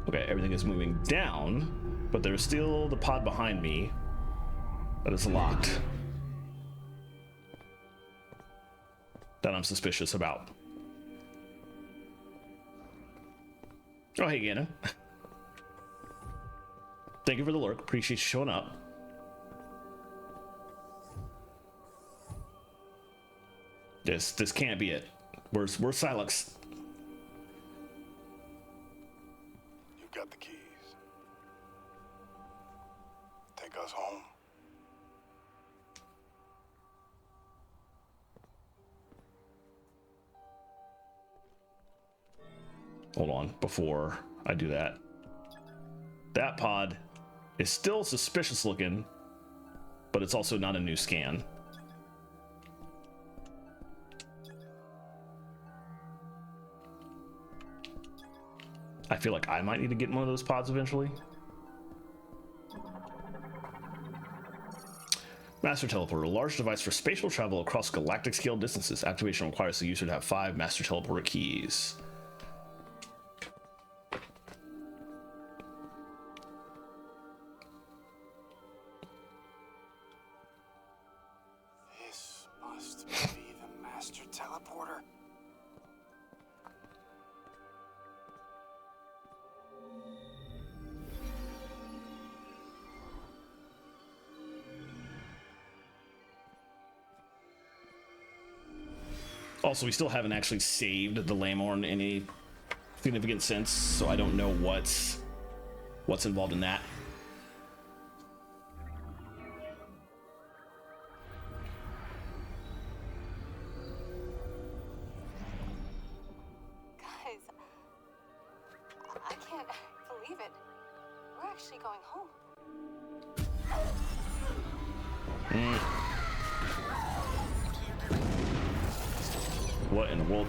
Okay, everything is moving down, but there's still the pod behind me that is locked. That I'm suspicious about. Oh, hey, Gannon. Thank you for the lurk. Appreciate you showing up. This can't be it. Where's Silex? You've got the keys. Take us home. Hold on, before I do that. That pod is still suspicious looking, but it's also not a new scan. I feel like I might need to get in one of those pods eventually. Master Teleporter, a large device for spatial travel across galactic scale distances. Activation requires the user to have 5 Master Teleporter keys. This must be the master teleporter. Also, we still haven't actually saved the Lamorn in any significant sense, so I don't know what's involved in that. Guys, I can't believe it. We're actually going home. What in the world?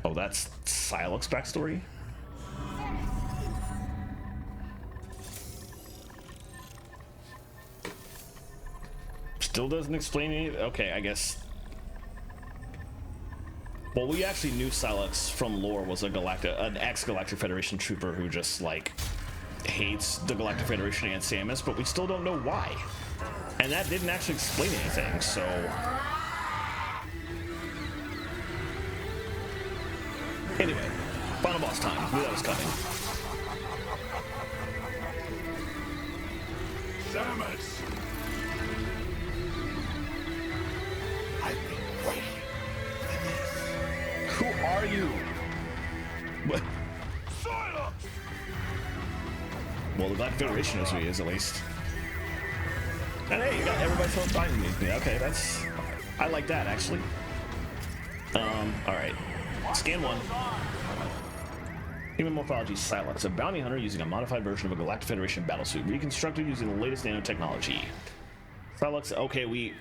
Oh, that's Silex backstory? Still doesn't explain any. Okay, I guess. Well, we actually knew Silex from lore was an ex-Galactic Federation trooper who just like hates the Galactic Federation and Samus, but we still don't know why. And that didn't actually explain anything, so... Anyway, final boss time. Knew that was coming. Samus! I've been waiting for this. Who are you? What? Silence! Well, the Galactic Federation knows who he is, at least. And hey, you got everybody so fighting me. Yeah, okay, that's... I like that, actually. Alright. Scan 1. Human morphology Silex, a bounty hunter using a modified version of a Galactic Federation battlesuit, reconstructed using the latest nanotechnology. Silex, okay, we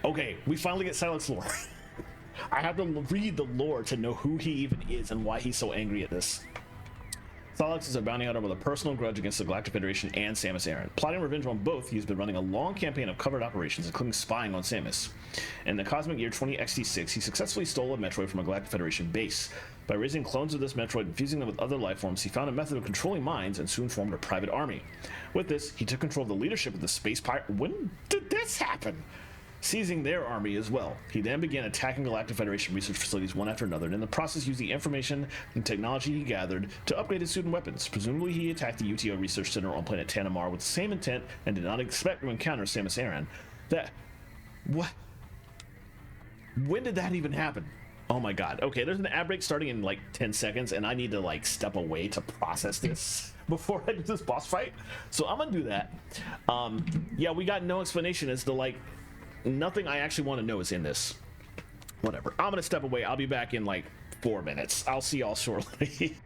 finally get Silex lore. I have to read the lore to know who he even is and why he's so angry at this. Silex is a bounty hunter with a personal grudge against the Galactic Federation and Samus Aran. Plotting revenge on both, he's been running a long campaign of covert operations, including spying on Samus. In the Cosmic Year 20XT6, he successfully stole a Metroid from a Galactic Federation base. By raising clones of this Metroid and fusing them with other life forms, he found a method of controlling minds and soon formed a private army. With this, he took control of the leadership of the space pirate. When did this happen? Seizing their army as well. He then began attacking Galactic Federation research facilities one after another, and in the process used the information and technology he gathered to upgrade his suit and weapons. Presumably he attacked the UTO research center on planet Tanamar with the same intent and did not expect to encounter Samus Aran. What? When did that even happen? Oh my god. Okay, there's an ad break starting in like 10 seconds, and I need to like step away to process this before I do this boss fight. So I'm gonna do that. Yeah, we got no explanation as to like nothing I actually want to know is in this. Whatever. I'm gonna step away. I'll be back in like 4 minutes. I'll see y'all shortly.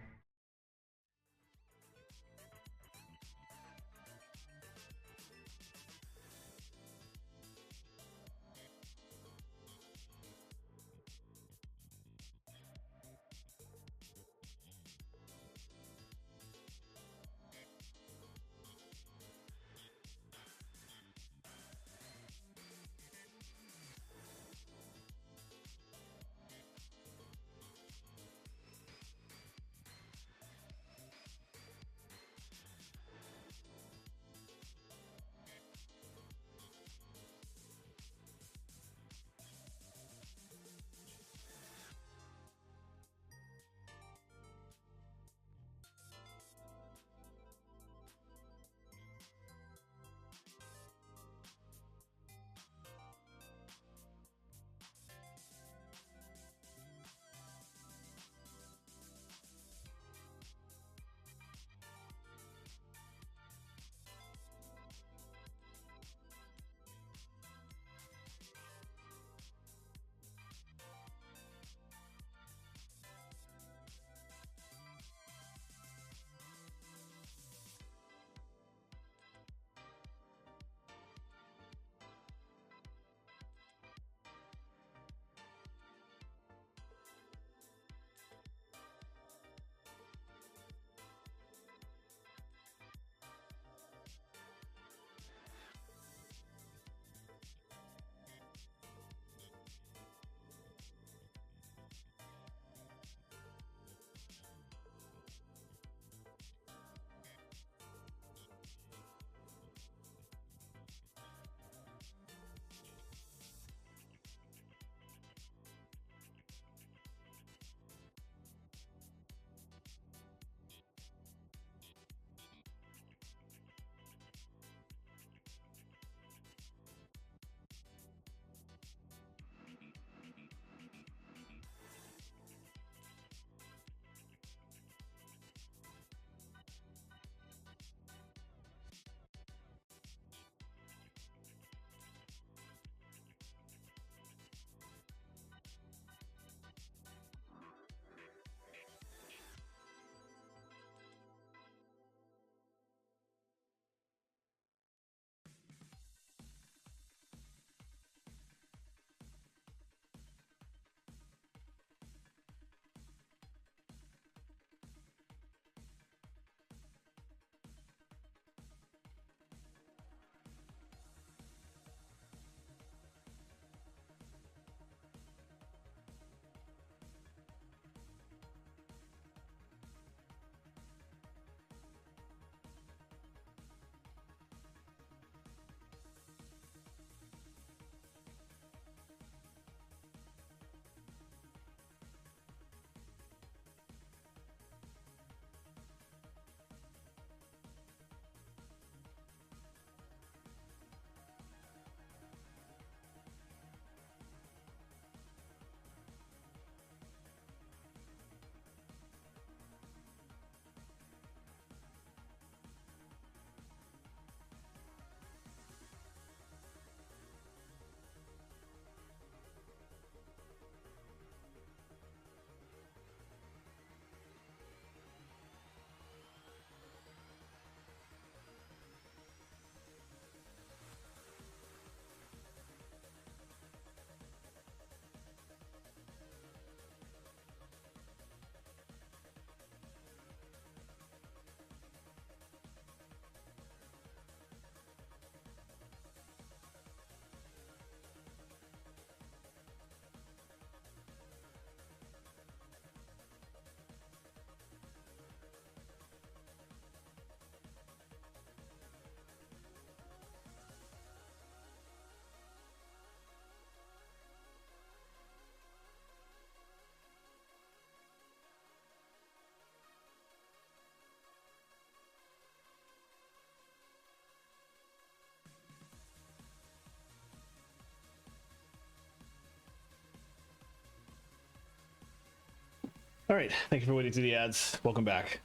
All right, thank you for waiting through the ads. Welcome back.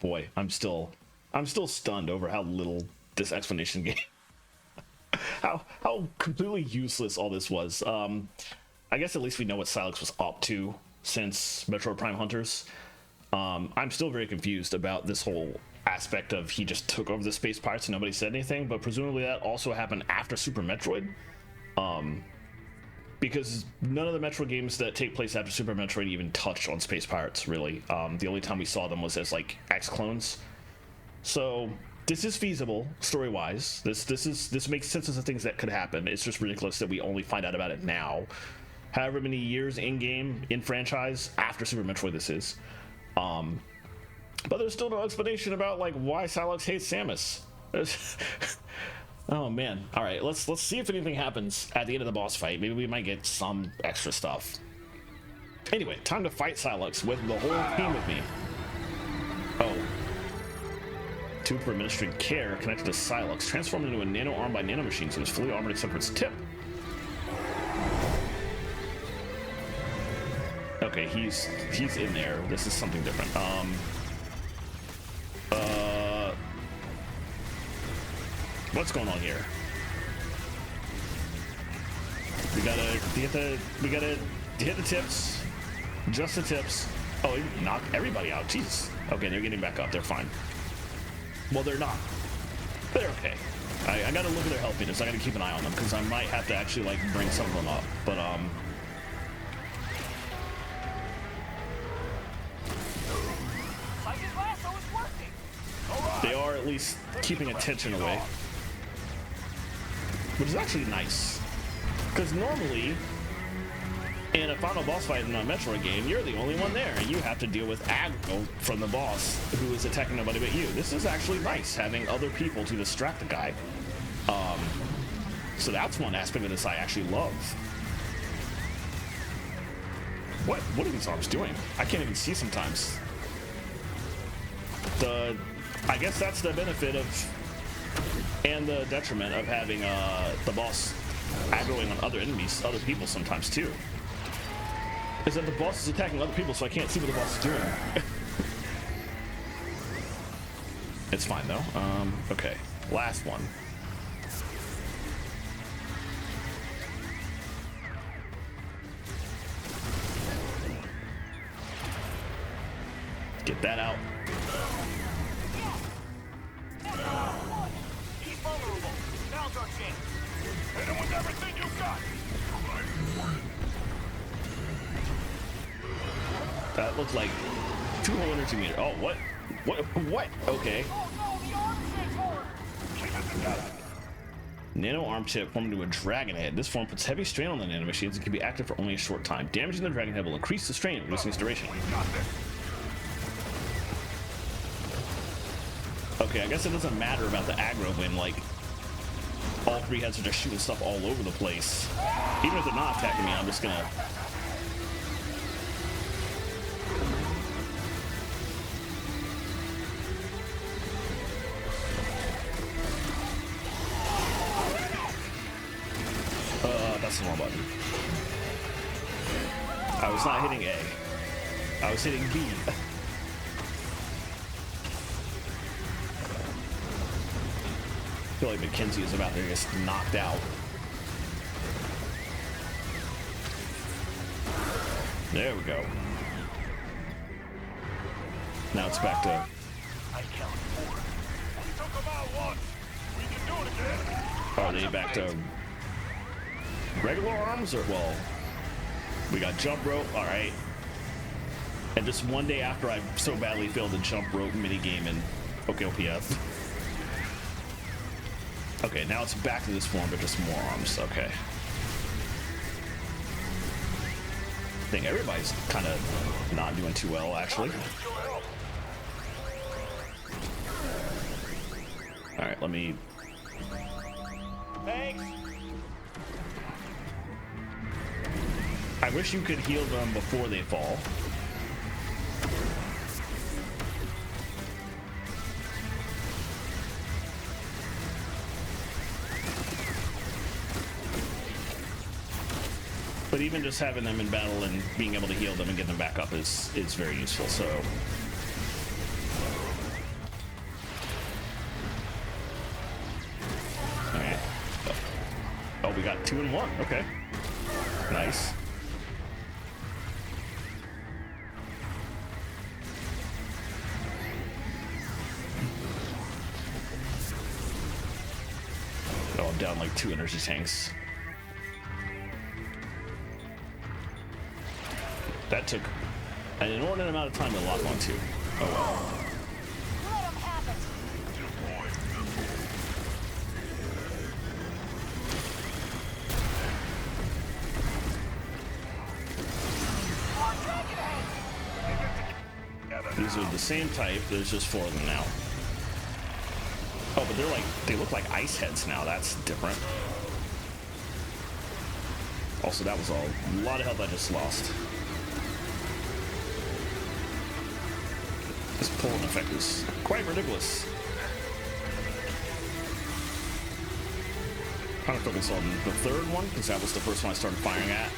Boy, I'm still stunned over how little this explanation gave. how completely useless all this was. I guess at least we know what Silex was up to since Metroid Prime Hunters. I'm still very confused about this whole aspect of he just took over the space pirates and nobody said anything, but presumably that also happened after Super Metroid. Because none of the Metroid games that take place after Super Metroid even touch on space pirates, really. The only time we saw them was as like X-clones. So this is feasible story-wise. This makes sense as the things that could happen. It's just ridiculous that we only find out about it now. However many years in-game, in franchise, after Super Metroid this is. But there's still no explanation about like why Silex hates Samus. Oh man. All right, let's see if anything happens at the end of the boss fight. Maybe we might get some extra stuff. Anyway, time to fight Silex with the whole team with me. Oh. Tube for administering care connected to Silex, transformed into a nano arm by nanomachine, so it's fully armored except for its tip. Okay, he's in there. This is something different. What's going on here? We gotta hit the tips. Just the tips. Oh, he knocked everybody out. Jeez. Okay, they're getting back up. They're fine. Well, they're not. They're okay. I gotta look at their health meters. I gotta keep an eye on them because I might have to actually like bring some of them up. But they are at least keeping attention away, which is actually nice. Because normally, in a final boss fight in a Metroid game, you're the only one there, and you have to deal with aggro from the boss who is attacking nobody but you. This is actually nice, having other people to distract the guy. So that's one aspect of this I actually love. What are these arms doing? I can't even see sometimes. I guess that's the benefit of, and the detriment of having the boss aggroing on other enemies, other people sometimes too. Is that the boss is attacking other people, so I can't see what the boss is doing. It's fine though. Okay, last one. Get that out. He's vulnerable. Now's our chance. Hit him with everything you've got. That looked like 2 whole energy meters. Oh, what? What? Okay. Nano arm tip formed into a dragon head. This form puts heavy strain on the nanomachines and can be active for only a short time. Damaging the dragon head will increase the strain, reducing its duration. Okay, I guess it doesn't matter about the aggro when, like, all 3 heads are just shooting stuff all over the place. Even if they're not attacking me, I'm just gonna... That's the wrong button. I was not hitting A. I was hitting B. I feel like Mackenzie is about to get knocked out. There we go. Now it's back to... I count 4. We took them out once. We can do it again. Are they back to regular arms or, well, we got jump rope, all right. And just one day after I so badly failed the jump rope minigame in OKOPF. Okay, now it's back to this form, but just more arms. Okay. I think everybody's kind of not doing too well, actually. All right, let me... Thanks. I wish you could heal them before they fall. But But even just having them in battle and being able to heal them and get them back up is very useful. So. All right. Oh, we got 2 and 1. Okay. Nice. Oh, I'm down like 2 energy tanks. That took an inordinate amount of time to lock onto. Oh well. Let him have it. These are the same type, there's just 4 of them now. Oh, but they look like ice heads now, that's different. Also, that was a lot of health I just lost. This pulling effect is quite ridiculous. Kind of focus on the 3rd one, because that was the first one I started firing at.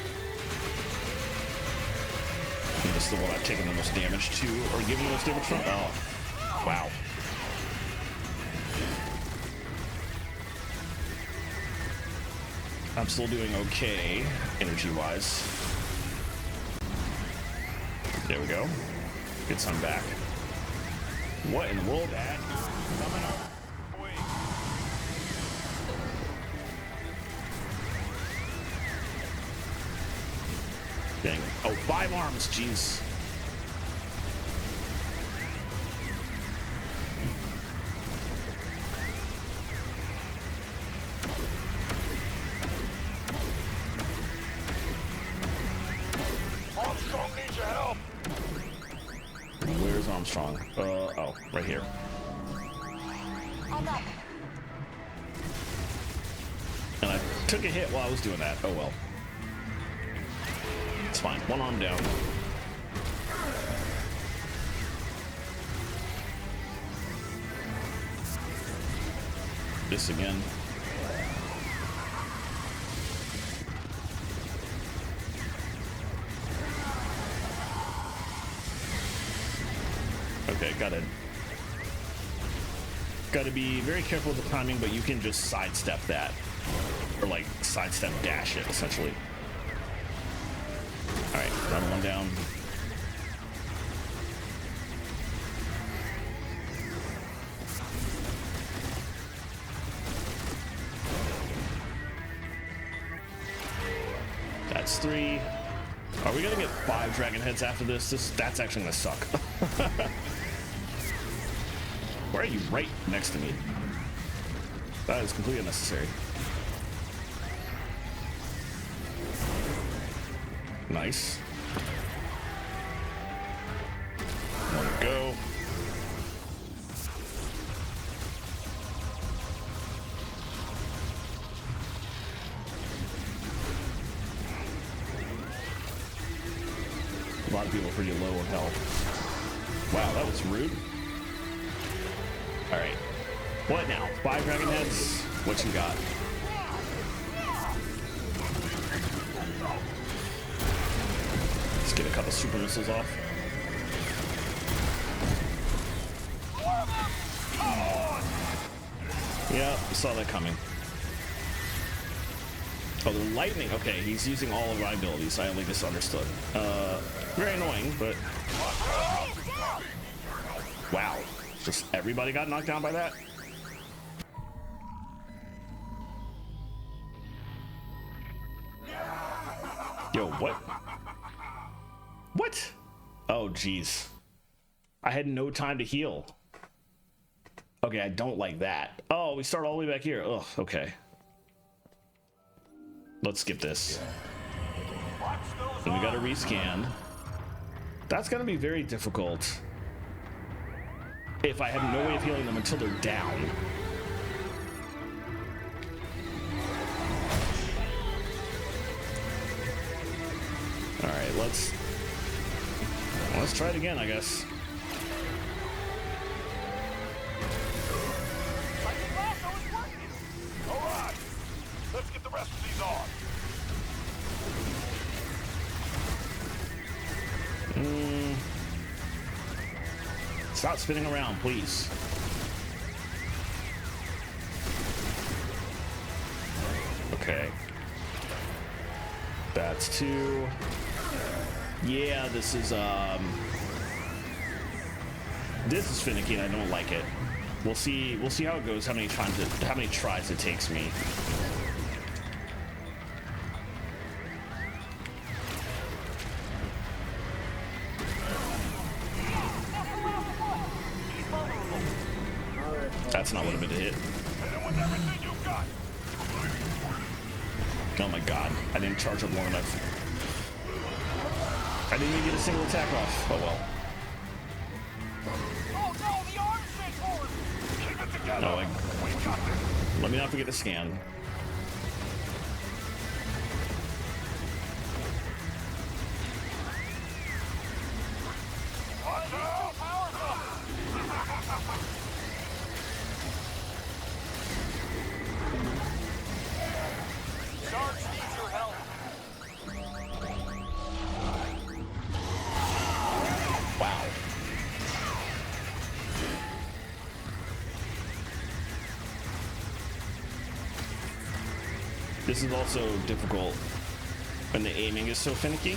And this is the one I've taken the most damage to, or given the most damage from. Oh, wow. I'm still doing okay, energy-wise. There we go. Get some back. What in the world? Dad, coming up. Wait. Dang. Oh, 5 arms, jeez. Armstrong needs your help. Where's Armstrong? Oh, right here. I got him. And I took a hit while I was doing that. Oh well. It's fine. 1 arm down. This again. Okay, gotta be very careful with the timing, but you can just sidestep that. Or like sidestep dash it, essentially. Alright, round 1 down. That's 3. Are we gonna get 5 dragon heads after this? That's actually gonna suck. Why are you right next to me? That is completely unnecessary. Nice. Let it go. A lot of people are pretty low on health. Wow, that was rude. Alright. What now? 5 dragon heads? What you got? Let's get a couple super missiles off. Yeah, saw that coming. Oh, the lightning. Okay, he's using all of my abilities. I only misunderstood. Very annoying, but... Wow. Just everybody got knocked down by that? Yo, what? What? Oh, jeez. I had no time to heal. Okay, I don't like that. Oh, we start all the way back here. Ugh, okay. Let's skip this. Then we gotta rescan. That's gonna be very difficult if I have no way of healing them until they're down. Alright, let's try it again, I guess. All right, let's get the rest of these on. Stop spinning around, please. Okay. That's 2. Yeah, this is finicky and I don't like it. We'll see how it goes, how many tries it takes me. That's not what I meant to hit. Oh my god, I didn't charge up long enough. I didn't even get a single attack off. Oh well. No, let me not forget to scan. Wow. This is also difficult when the aiming is so finicky.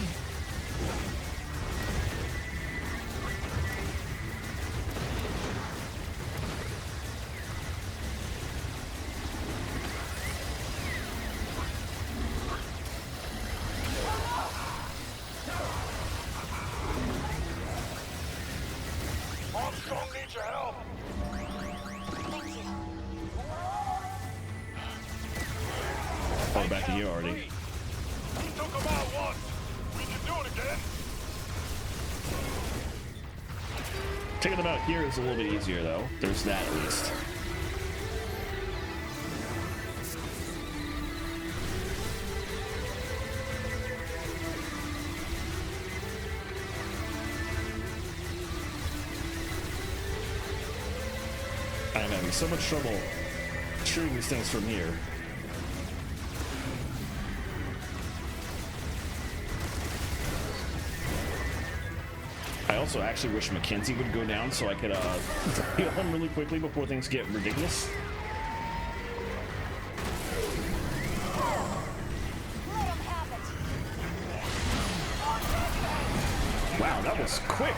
Armstrong needs your help. Thank you. Oh, back to you already. We took him out once. We can do it again. Taking them out here is a little bit easier, though. There's that at least. I'm having so much trouble shooting these things from here. I also actually wish Mackenzie would go down so I could heal him really quickly before things get ridiculous. Let him have it. Wow, that was quick.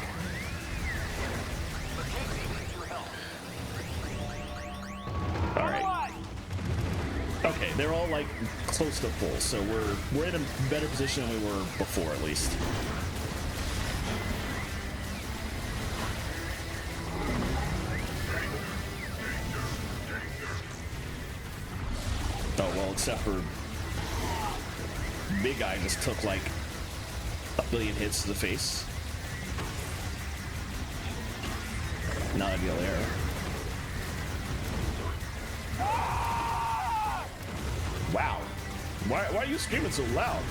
All right. Okay, they're all like close to full, so we're in a better position than we were before, at least. Oh well, except for Big Guy just took like a billion hits to the face. Not ideal there. Wow. Why are you screaming so loud?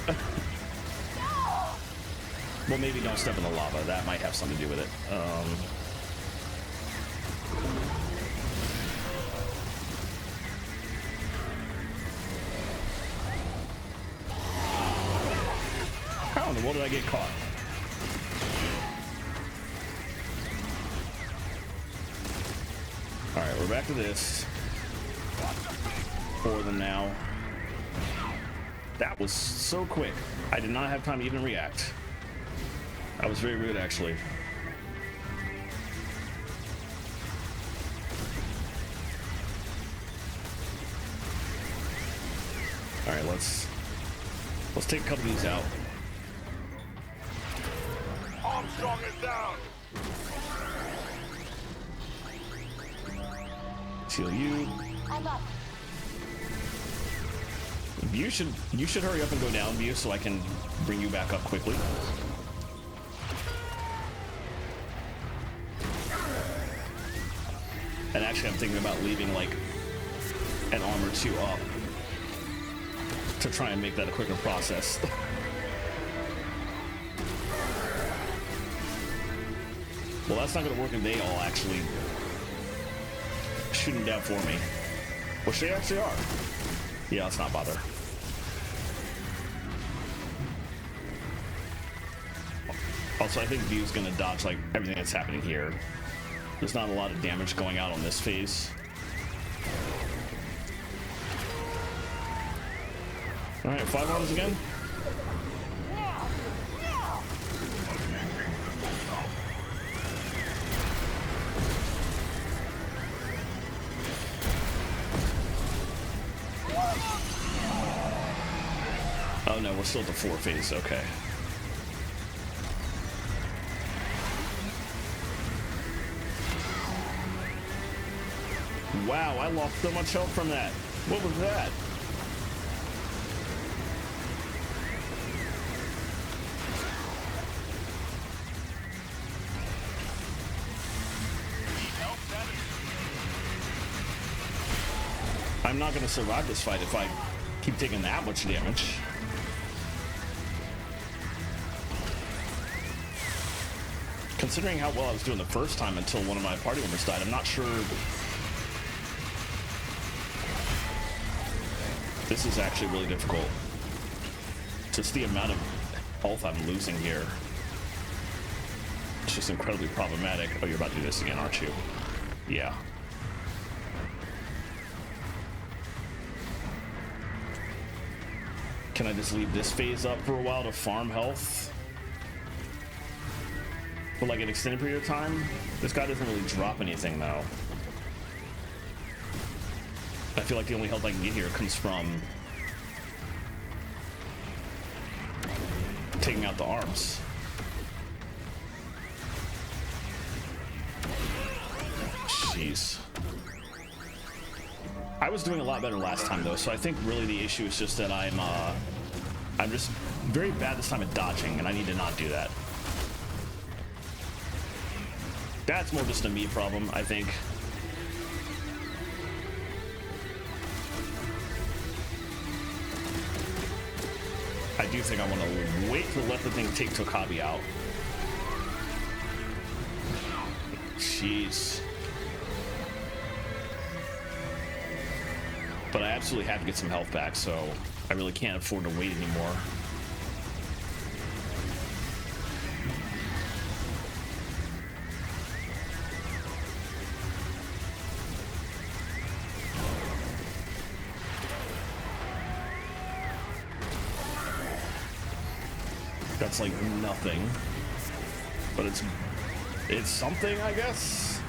Well, maybe don't step in the lava. That might have something to do with it. How in the world did I get caught? All right, we're back to this. 4 of them now. That was so quick. I did not have time to even react. That was very rude, actually. All right, let's take a couple of these out. Armstrong is down. Heal you. I'm up. You should hurry up and go down, View, so I can bring you back up quickly. And actually, I'm thinking about leaving like an arm or 2 up to try and make that a quicker process. Well, that's not going to work if they all actually shooting down for me, which they actually are. Yeah, let's not bother. Also, I think View's gonna dodge like everything that's happening here. There's not a lot of damage going out on this phase. All right, 5 arms again. Oh no, we're still at the 4 phase, okay. Wow, I lost so much health from that. What was that? I'm not going to survive this fight if I keep taking that much damage. Considering how well I was doing the first time until one of my party members died, I'm not sure. This is actually really difficult. Just the amount of health I'm losing here. It's just incredibly problematic. Oh, you're about to do this again, aren't you? Yeah. Can I just leave this phase up for a while to farm health? For like an extended period of time? This guy doesn't really drop anything though. I feel like the only health I can get here comes from taking out the arms. Jeez. I was doing a lot better last time though, so I think really the issue is just that I'm just very bad this time at dodging, and I need to not do that. That's more just a me problem, I think. I do think I want to wait to let the thing take Tokabi out. Jeez. But I absolutely have to get some health back, so I really can't afford to wait anymore. That's like nothing, but it's something, I guess.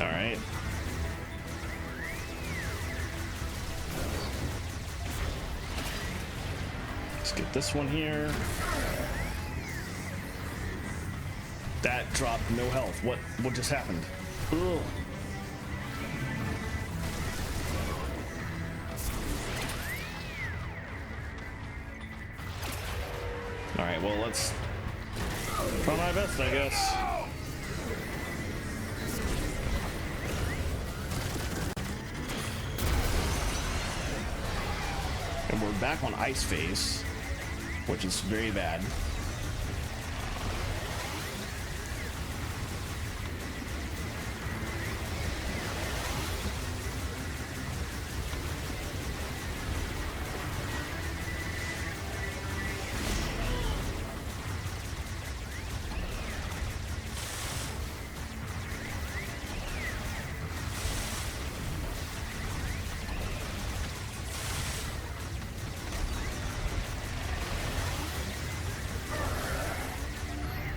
All right. Let's get this one here. That dropped no health. What just happened? Ugh. All right, well, let's try my best, I guess. And we're back on ice phase, which is very bad.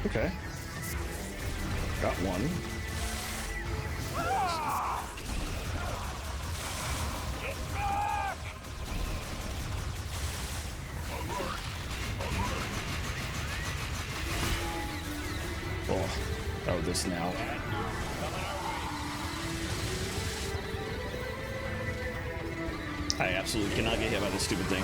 Okay. Got one. Oh, this now. I absolutely cannot get hit by this stupid thing.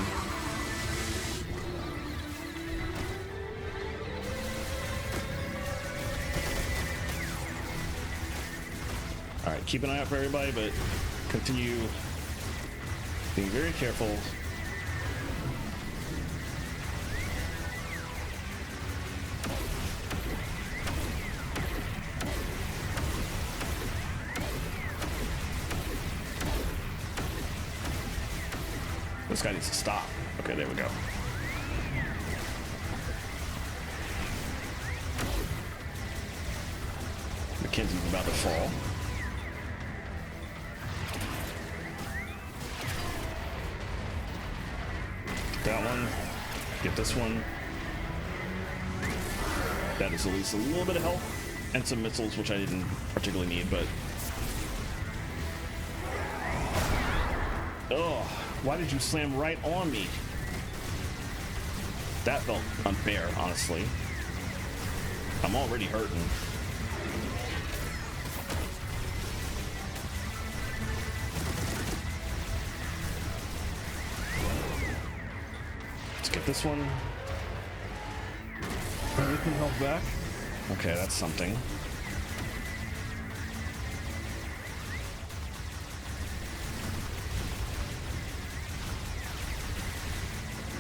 Alright, keep an eye out for everybody, but continue being very careful. this guy needs to stop. Okay, there we go. Mackenzie's about to fall. Get that one. Get this one. That is at least a little bit of health and some missiles, which I didn't particularly need, but... Oh, why did you slam right on me? That felt unfair, honestly. I'm already hurting. Let's get this one. Everything held back. Okay, that's something.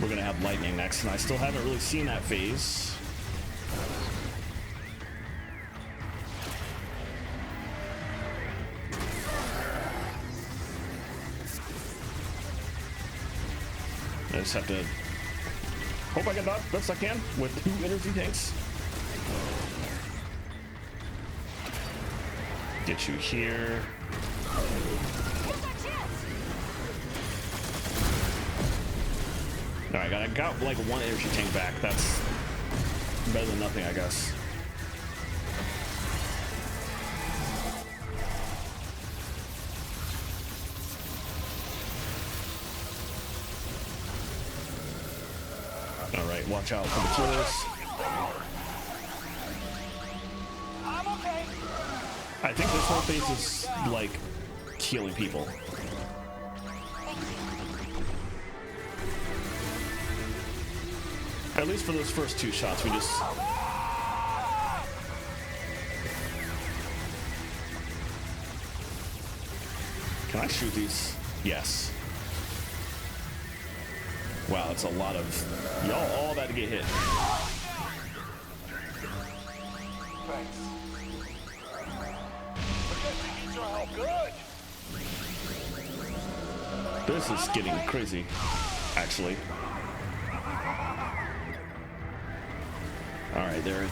We're gonna have lightning next, and I still haven't really seen that phase. I just have to hope I can dodge best I can with 2 energy tanks. Get you here. Alright, I got like 1 energy tank back. That's better than nothing, I guess. Alright, watch out for the killers. I think this whole phase is like killing people. At least for those first 2 shots, we just... Can I shoot these? Yes. Wow, that's a lot of... Y'all all about to get hit. Thanks. Good. This is getting crazy, actually. All right, there.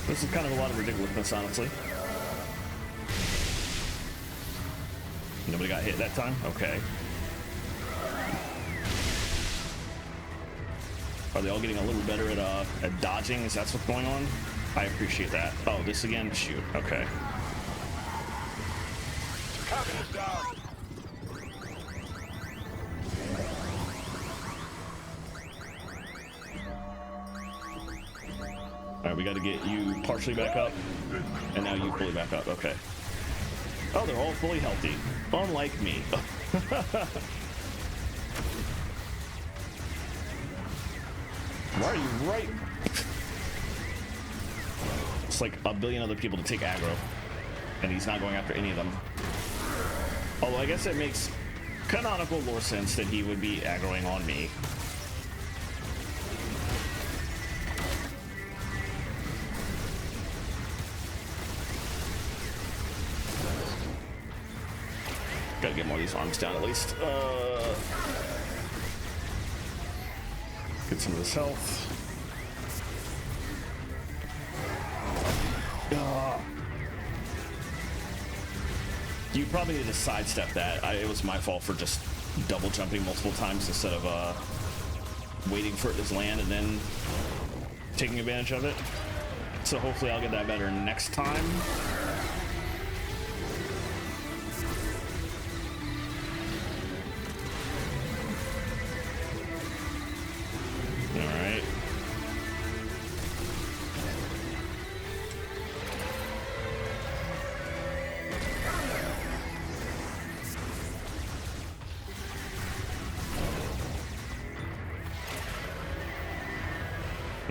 This is kind of a lot of ridiculousness, honestly. Nobody got hit that time? Okay. Are they all getting a little better at dodging? Is that what's going on? I appreciate that. Oh, this again? Shoot. Okay. Alright, we got to get you partially back up. And now you fully back up. Okay. Oh, they're all fully healthy. Unlike me. Why are you right? It's like a billion other people to take aggro. And he's not going after any of them. Although I guess it makes canonical lore sense that he would be aggroing on me. Gotta get more of these arms down at least. Get some of this health. You probably need to sidestep that. It was my fault for just double jumping multiple times instead of waiting for it to land and then taking advantage of it. So hopefully I'll get that better next time. Alright.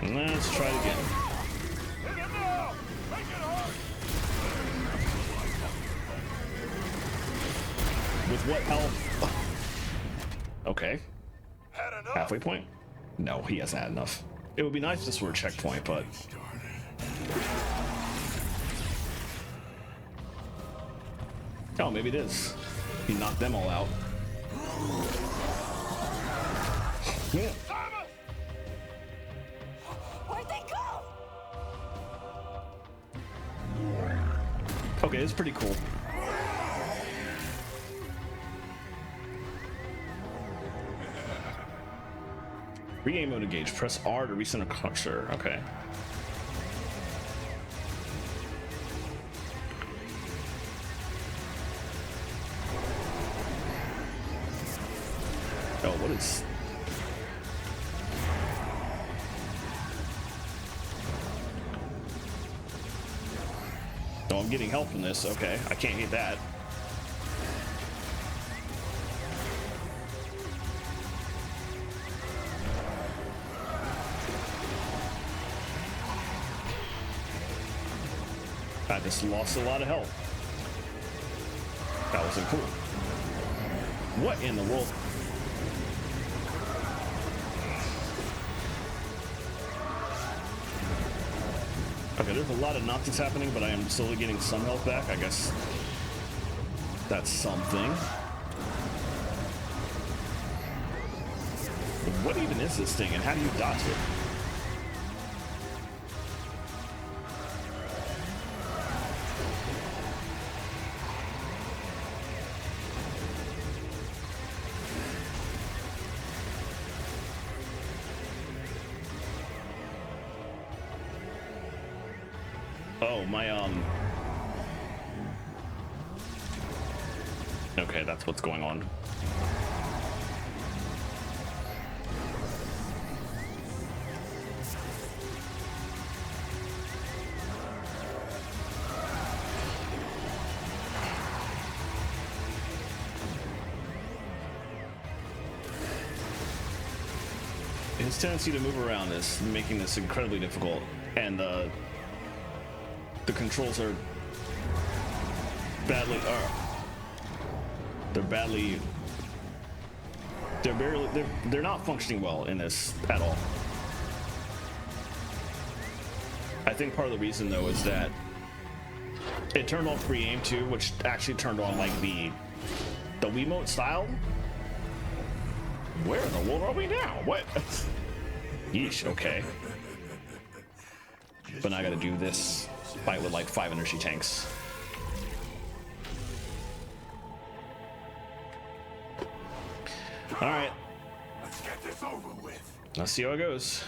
Let's try it again. With what health? Okay. Halfway point. No, he hasn't had enough. It would be nice if this were a checkpoint, but... Oh, maybe it is. He knocked them all out. Yeah. Where'd they go? Okay, it's pretty cool. Re-aim mode engage. Press R to recenter cursor. Okay. Oh, what is... Oh, I'm getting help from this. Okay, I can't hit that. I just lost a lot of health. That wasn't cool. What in the world? Okay, there's a lot of nonsense happening, but I am slowly getting some health back. I guess that's something. What even is this thing, and how do you dodge it? Oh, my, okay, that's what's going on. His tendency to move around is making this incredibly difficult, and the controls are badly they're not functioning well in this at all. I think part of the reason though is that it turned off re-aim too, which actually turned on like the Wiimote style. Where in the world are we now? What? Yeesh, okay. But now I gotta do this fight with like 5 energy tanks. All right, Let's get this over with. let's see how it goes.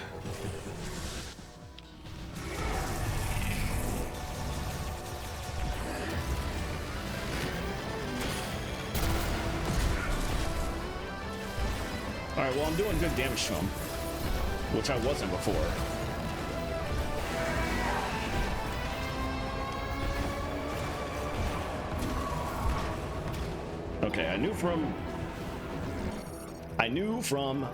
All right, well, I'm doing good damage to him, which I wasn't before. Okay, I knew from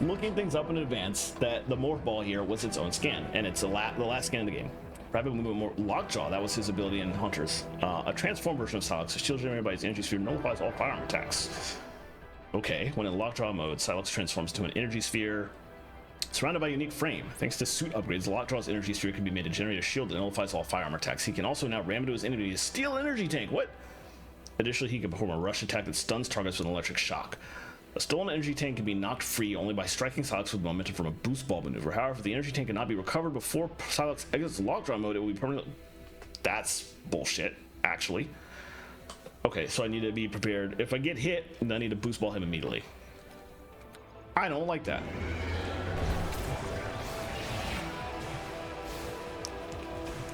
looking things up in advance that the morph ball here was its own scan, and it's the last scan in the game. Rapid movement more Lockjaw, that was his ability in Hunters. A transformed version of Silex, a shield generated by his energy sphere nullifies all firearm attacks. Okay, when in Lockjaw mode, Silex transforms to an energy sphere surrounded by a unique frame. Thanks to suit upgrades, Lockjaw's energy sphere can be made to generate a shield that nullifies all firearm attacks. He can also now ram into his enemy to steal energy tank. What? Additionally, he can perform a rush attack that stuns targets with an electric shock. A stolen energy tank can be knocked free only by striking Silex with momentum from a boost ball maneuver. However, if the energy tank cannot be recovered before Silex exits Lockjaw mode, it will be permanently... That's bullshit, actually. Okay, so I need to be prepared. If I get hit, then I need to boost ball him immediately. I don't like that.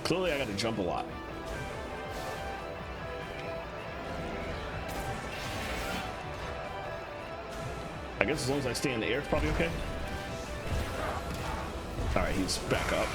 Clearly, I got to jump a lot. I guess as long as I stay in the air, it's probably okay. All right, he's back up.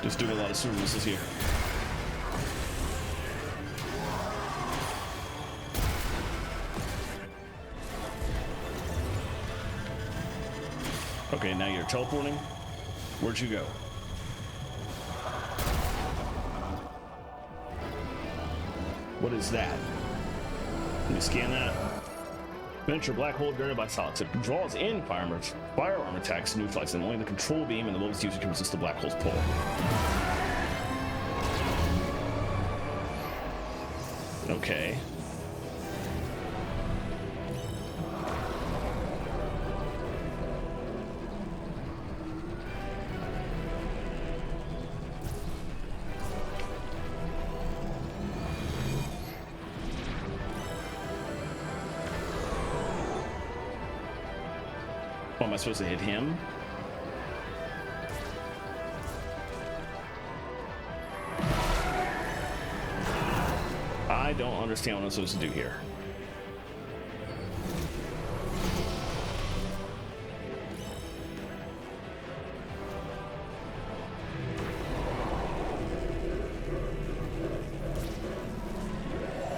Just doing a lot of super missiles here. Okay, now you're teleporting. Where'd you go? What is that? Let me scan that. Miniature black hole guarded by solids. It draws in firearm attacks and neutralizes them. Only the control beam and the lowest user can resist the black hole's pull. Okay. Oh, am I supposed to hit him? I don't understand what I'm supposed to do here.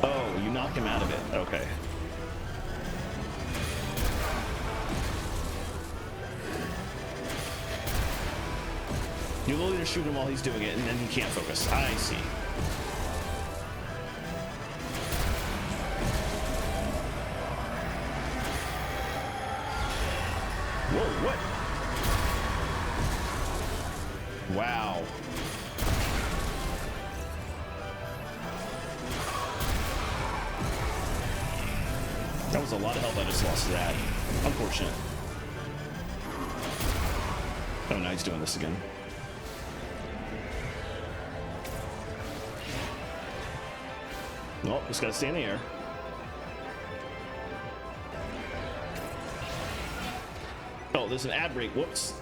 Oh, you knock him out of it. Okay. You literally just shoot him while he's doing it, and then he can't focus. I see. Whoa, what? Wow. That was a lot of health I just lost to that. Unfortunate. Oh, now he's doing this again. Well, just gotta stay in the air. Oh, there's an ad break. Whoops.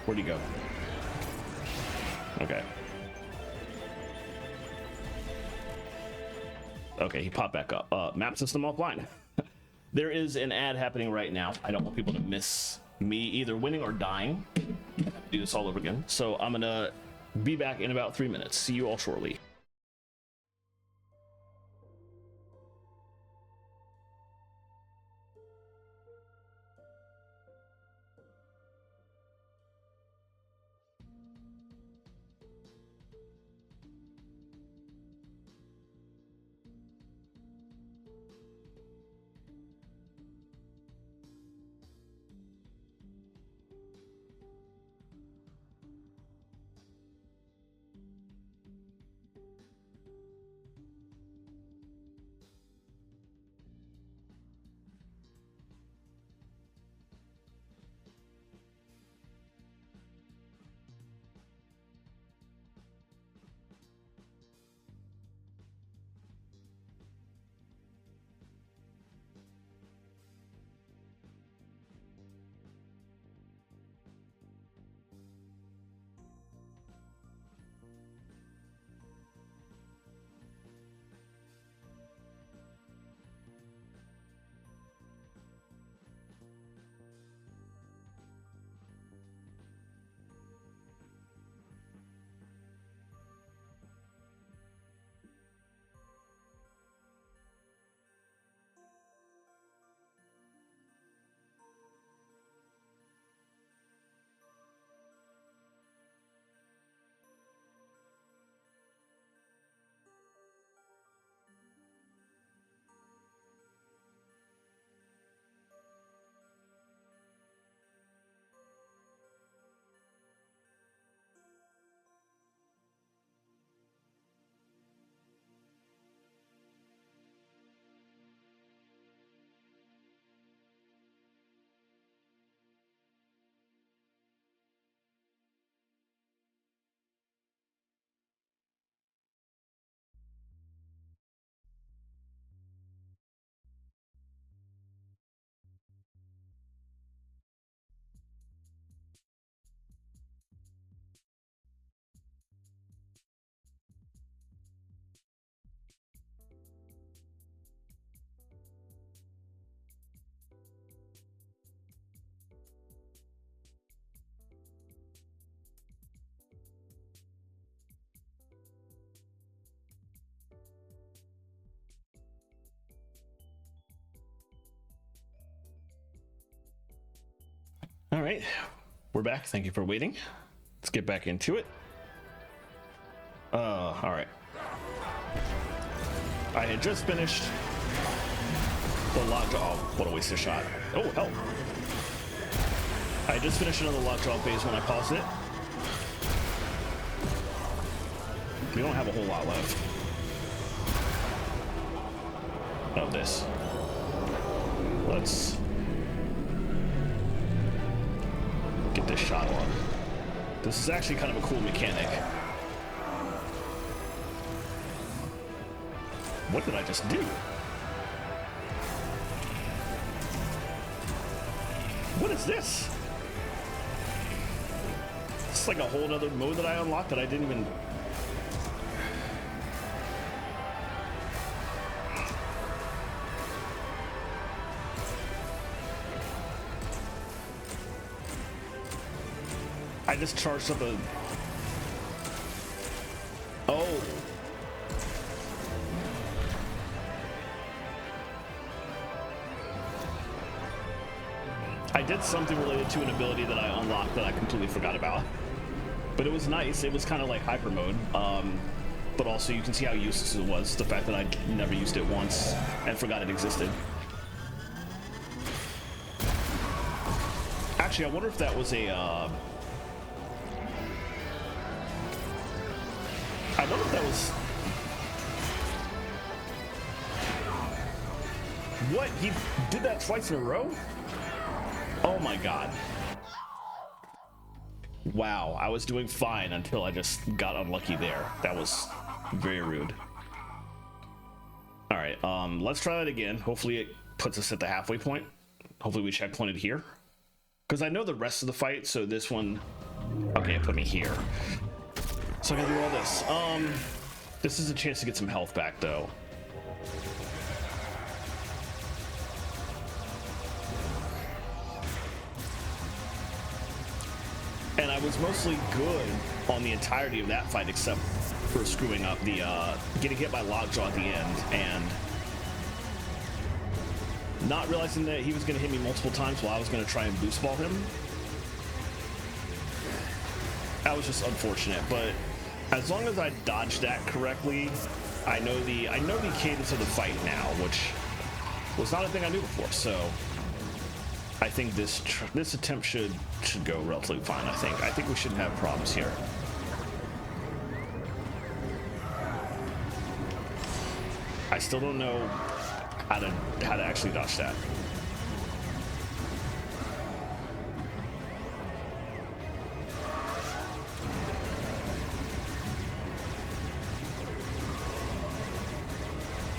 Where'd he go? Okay. Okay, he popped back up. Map system offline. There is an ad happening right now. I don't want people to miss me either winning or dying. I have to do this all over again. So I'm gonna be back in about 3 minutes. See you all shortly. All right, we're back. Thank you for waiting. Let's get back into it. All right. I had just finished the lockjaw. Oh, what a waste of shot. Oh, hell. I just finished another lockjaw phase when I paused it. We don't have a whole lot left of this. Let's get this shot on. This is actually kind of a cool mechanic. What did I just do? What is this? It's like a whole other mode that I unlocked that I didn't even... I just charged up a... Oh. I did something related to an ability that I unlocked that I completely forgot about. But it was nice. It was kind of like hyper mode. But also you can see how useless it was. The fact that I never used it once and forgot it existed. Actually, I wonder if that was a... I wonder if that was... What? He did that twice in a row? Oh my god. Wow, I was doing fine until I just got unlucky there. That was very rude. Alright, let's try that again. Hopefully it puts us at the halfway point. Hopefully we checkpointed here. Because I know the rest of the fight, so this one... Okay, it put me here. So I gotta do all this. This is a chance to get some health back, though. And I was mostly good on the entirety of that fight, except for screwing up the, getting hit by Lockjaw at the end, and not realizing that he was gonna hit me multiple times while I was gonna try and boost ball him. That was just unfortunate, but as long as I dodged that correctly, I know the cadence of the fight now, which was not a thing I knew before. So I think this attempt should go relatively fine. I think we shouldn't have problems here. I still don't know how to actually dodge that.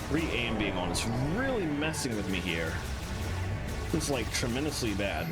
Re-aim being on is really messing with me here. It's like tremendously bad.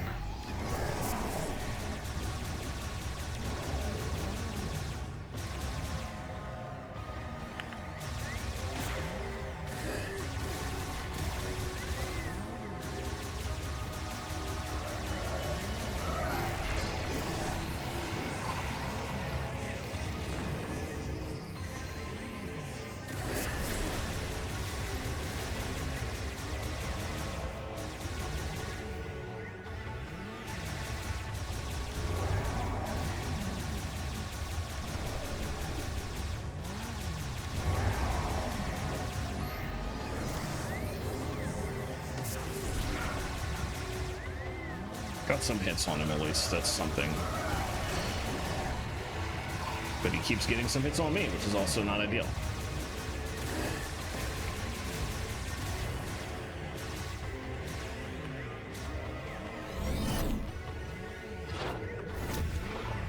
Got some hits on him at least, that's something. But he keeps getting some hits on me, which is also not ideal.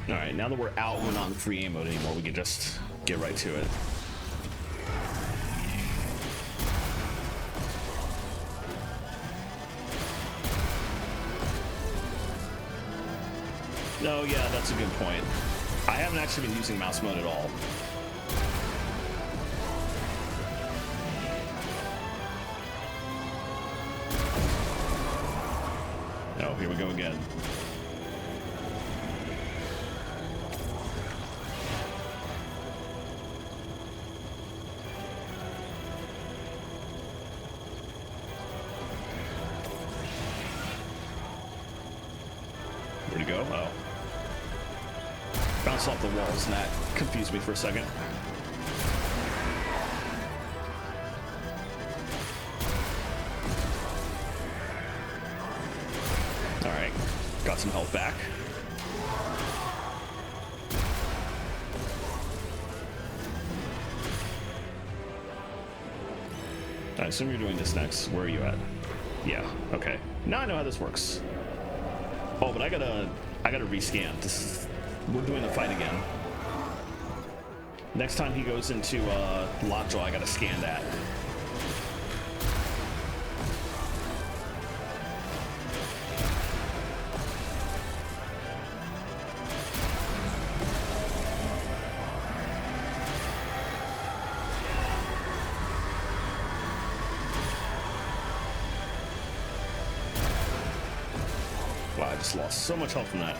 Alright, now that we're out, we're not in free aim mode anymore, we can just get right to it. Oh yeah, that's a good point. I haven't actually been using mouse mode at all. Oh, here we go again. Where'd he go? Oh. Bounced off the walls, and that confused me for a second. Alright. Got some health back. I assume you're doing this next. Where are you at? Yeah, okay. Now I know how this works. Oh, but I gotta rescan. We're doing the fight again. Next time he goes into lockjaw, I gotta scan that. Wow, I just lost so much health from that.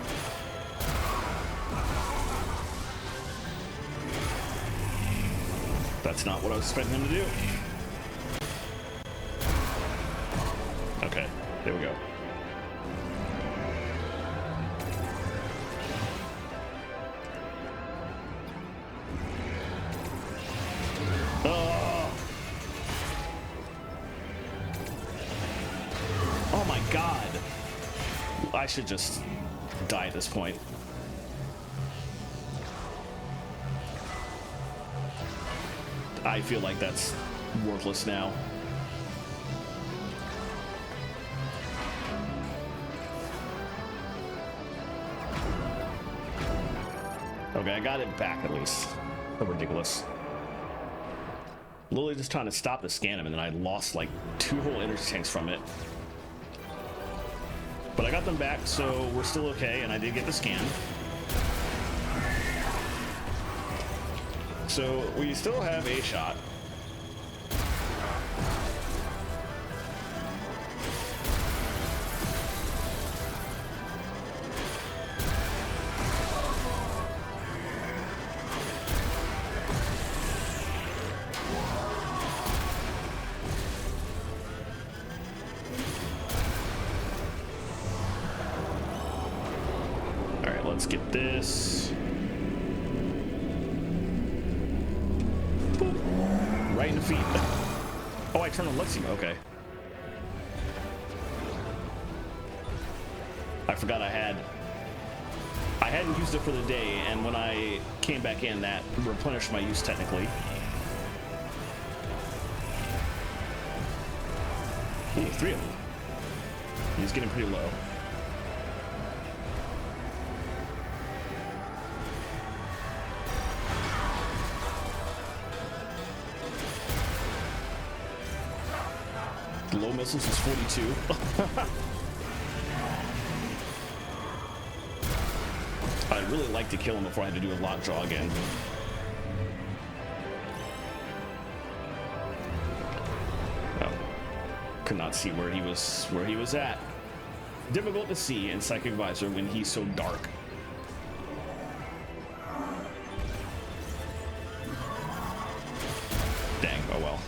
That's not what I was expecting him to do. Okay, there we go. Oh my god. I should just die at this point. I feel like that's worthless now. Okay, I got it back at least. So ridiculous. Literally just trying to stop to scan him, and then I lost like 2 whole energy tanks from it. But I got them back, so we're still okay, and I did get the scan. So we still have a shot. All right, let's get this. Right in the feet. Oh, I turned on Lexi. Okay. I forgot I hadn't used it for the day, and when I came back in, that replenished my use technically. Ooh, 3 of them. He's getting pretty low. Low missiles is 42. I'd really like to kill him before I had to do a lockjaw again. Oh. Could not see where he was at. Difficult to see in Psychic Visor when he's so dark. Dang, oh well.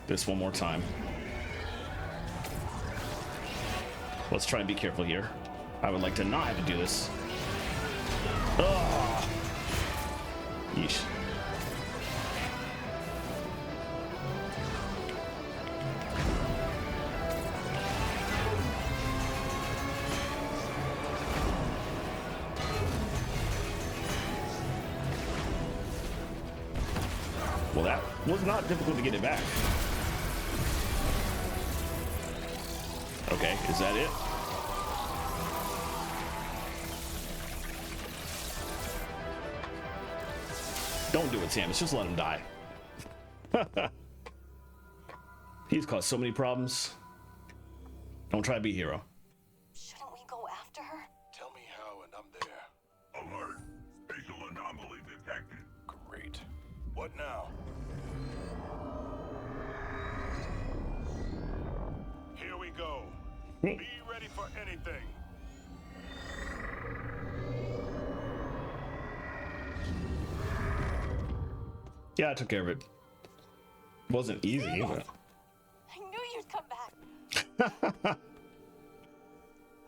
This one more time. Let's try and be careful here. I would like to not have to do this. Oh. Yeesh. Well, that was not difficult to get it back. Okay, is that it? Don't do it, Sam. Just let him die. He's caused so many problems. Don't try to be a hero. Shouldn't we go after her? Tell me how and I'm there. Alert. Spatial anomaly detected. Great. What now? Here we go. Be ready for anything. Yeah, I took care of it. Wasn't easy, but... I knew you'd come back.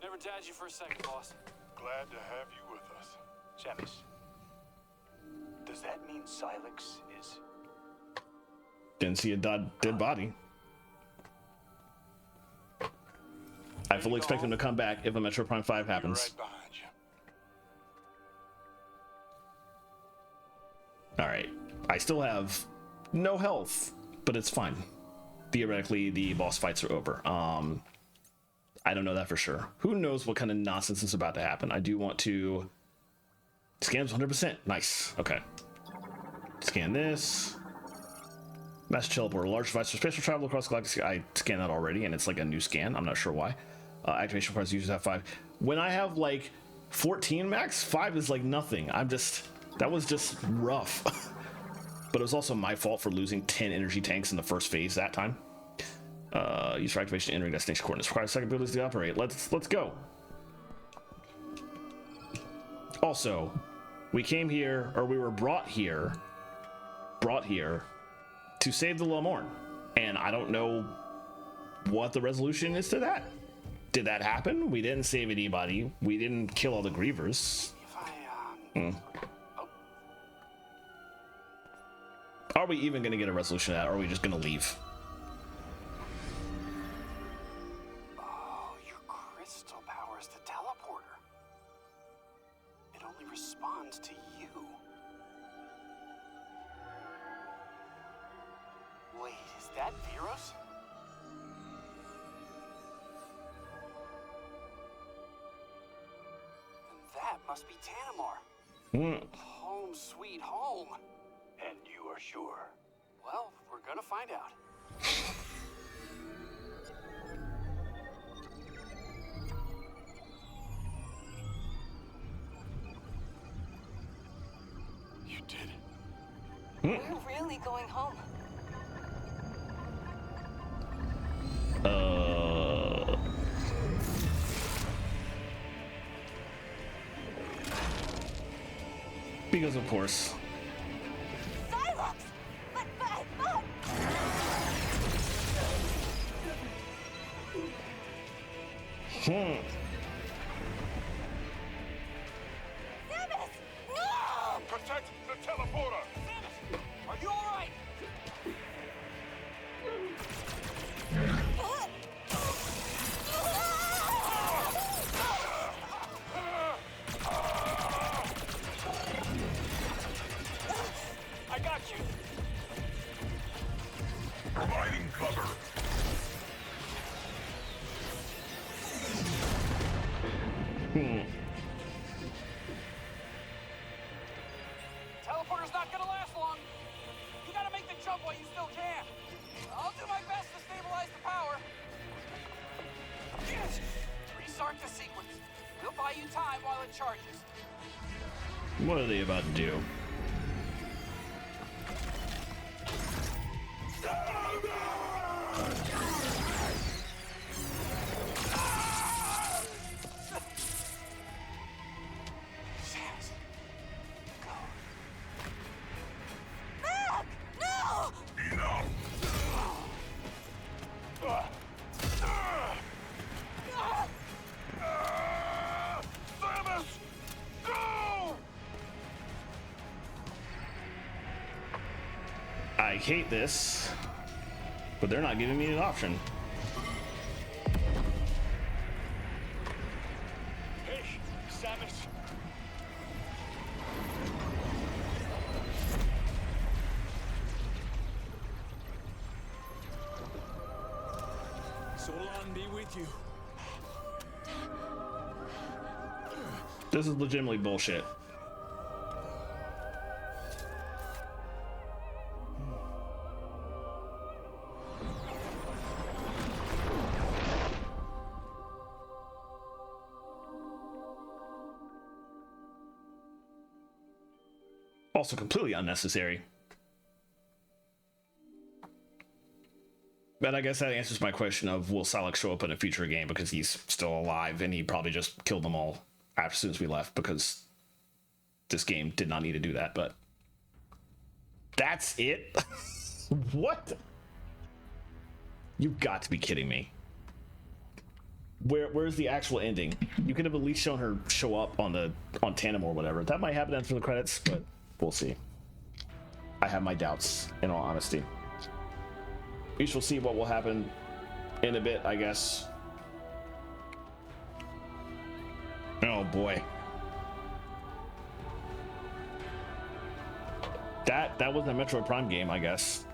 Never doubted you for a second, boss. glad to have you with us. Samus, does that mean Silex is... Didn't see a dead body. I fully expect him to come back if a Metroid Prime 5 Be happens. right behind you. All right. I still have no health, but it's fine. Theoretically, the boss fights are over. I don't know that for sure. Who knows what kind of nonsense is about to happen? I do want to scan 100%. Nice. Okay. Scan this. Master teleporter, large device for spatial travel across the galaxy. I scanned that already, and it's like a new scan. I'm not sure why. Activation requires users have 5. When I have like 14 max, 5 is like nothing. That was just rough. But it was also my fault for losing 10 energy tanks in the first phase that time. Use for activation entering destination coordinates. Requires second abilities to operate. Let's go. Also, we came here, or we were brought here to save the Lamorn. And I don't know what the resolution is to that. Did that happen? We didn't save anybody. We didn't kill all the grievers. If Are we even going to get a resolution to that, or are we just going to leave? Oh, your crystal powers the teleporter. It only responds to you. Wait, is that Veros? Then that must be Tanamar. Home sweet home. And you are sure? Well, we're gonna find out. You did it. We're really going home. Because of course. Silex! But. Samus! No! Protect the teleporter! Are you alright? I got you! Providing cover. Teleporter's not gonna last long. You gotta make the jump while you still can. I'll do my best to stabilize the power. Restart the sequence. We'll buy you time while it charges. What are they about to do? Samus, go. Back! No! Enough. Samus! Go! I hate this, but they're not giving me an option. Hey, Samus! Solon be with you. This is legitimately bullshit. Also completely unnecessary. But I guess that answers my question of will Silex show up in a future game because he's still alive and he probably just killed them all as soon as we left because this game did not need to do that, but that's it? What? You've got to be kidding me. where's the actual ending? You could have at least shown her show up on Tandem or whatever. That might happen after the credits, but we'll see. I have my doubts, in all honesty. We shall see what will happen in a bit, I guess. Oh boy. That was a Metroid Prime game, I guess.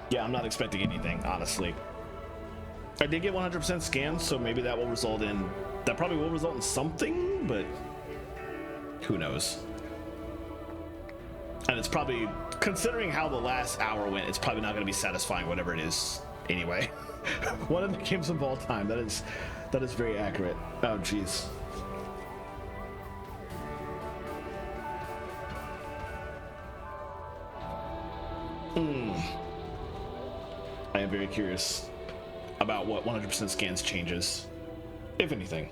Yeah, I'm not expecting anything, honestly. I did get 100% scans, so maybe that probably will result in something, but who knows? And it's probably, considering how the last hour went, it's probably not going to be satisfying, whatever it is, anyway. One of the games of all time. That is very accurate. Oh, jeez. I am very curious about what 100% scans changes, if anything.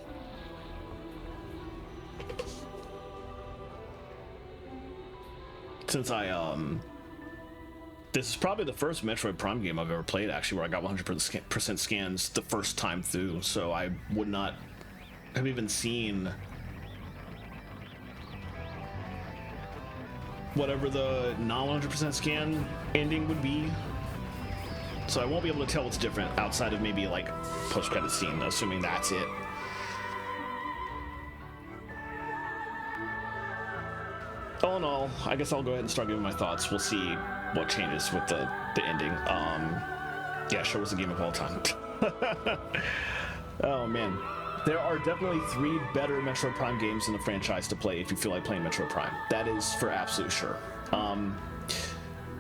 Since this is probably the first Metroid Prime game I've ever played, actually, where I got 100% scans the first time through, so I would not have even seen whatever the non-100% scan ending would be. So I won't be able to tell what's different outside of maybe like post-credit scene, assuming that's it. All in all, I guess I'll go ahead and start giving my thoughts. We'll see what changes with the ending. Yeah, sure was the game of all time. Oh man, there are definitely 3 better Metroid Prime games in the franchise to play if you feel like playing Metroid Prime. That is for absolute sure.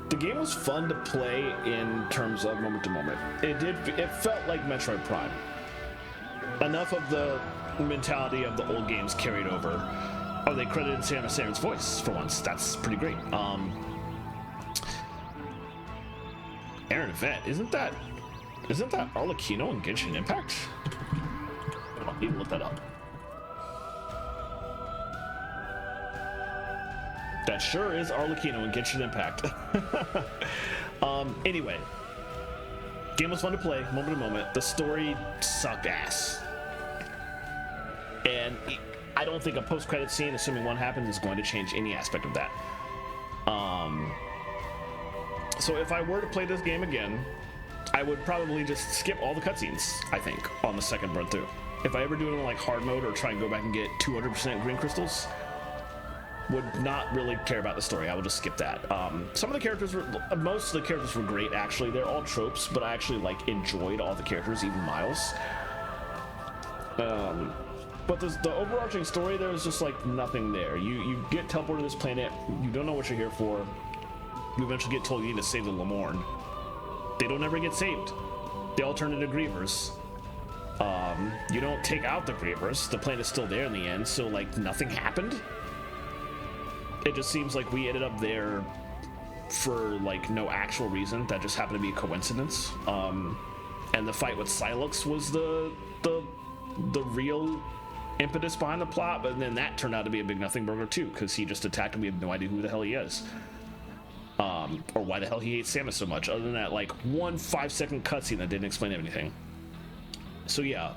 The game was fun to play in terms of moment to moment. It felt like Metroid Prime. Enough of the mentality of the old games carried over. Oh, they credited Samus Aran's voice for once. That's pretty great. Aaron Vet, isn't that Arlecchino in Genshin Impact? Hold on, I need to look that up. That sure is Arlecchino in Genshin Impact. Anyway, game was fun to play, moment to moment. The story sucked ass, and I don't think a post-credit scene, assuming one happens, is going to change any aspect of that. So if I were to play this game again, I would probably just skip all the cutscenes, I think, on the second run through. If I ever do it in like hard mode or try and go back and get 200% green crystals, would not really care about the story. I will just skip that. Most of the characters were great, actually. They're all tropes, but I actually like enjoyed all the characters, even Miles. But the overarching story, there was just like nothing there. You get teleported to this planet, you don't know what you're here for. You eventually get told you need to save the Lamorne. They don't ever get saved. They all turn into Grievers. You don't take out the Grievers. The planet's still there in the end, so like nothing happened. It just seems like we ended up there for like no actual reason. That just happened to be a coincidence. And the fight with Silux was the real impetus behind the plot, but then that turned out to be a big nothing burger too, because he just attacked and we have no idea who the hell he is. Or why the hell he hates Samus so much, other than that like 1 5-second cutscene that didn't explain anything. So yeah,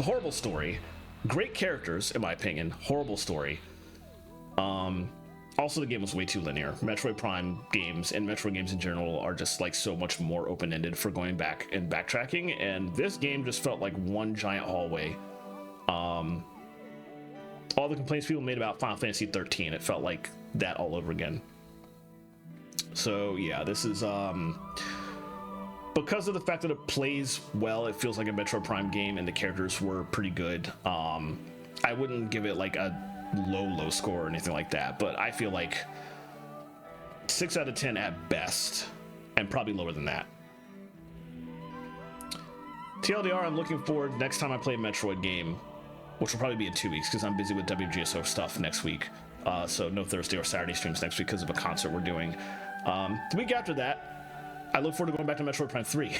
horrible story. Great characters, in my opinion. Horrible story. Also, the game was way too linear. Metroid Prime games and Metroid games in general are just like so much more open-ended for going back and backtracking, and this game just felt like one giant hallway. All the complaints people made about Final Fantasy 13, it felt like that all over again. So yeah, this is because of the fact that it plays well, it feels like a Metroid Prime game, and the characters were pretty good. I wouldn't give it like a low score or anything like that, but I feel like 6 out of 10 at best, and probably lower than that. TLDR, I'm looking forward next time I play a Metroid game, which will probably be in 2 weeks because I'm busy with WGSO stuff next week. So no Thursday or Saturday streams next week because of a concert we're doing. The week after that, I look forward to going back to Metroid Prime 3,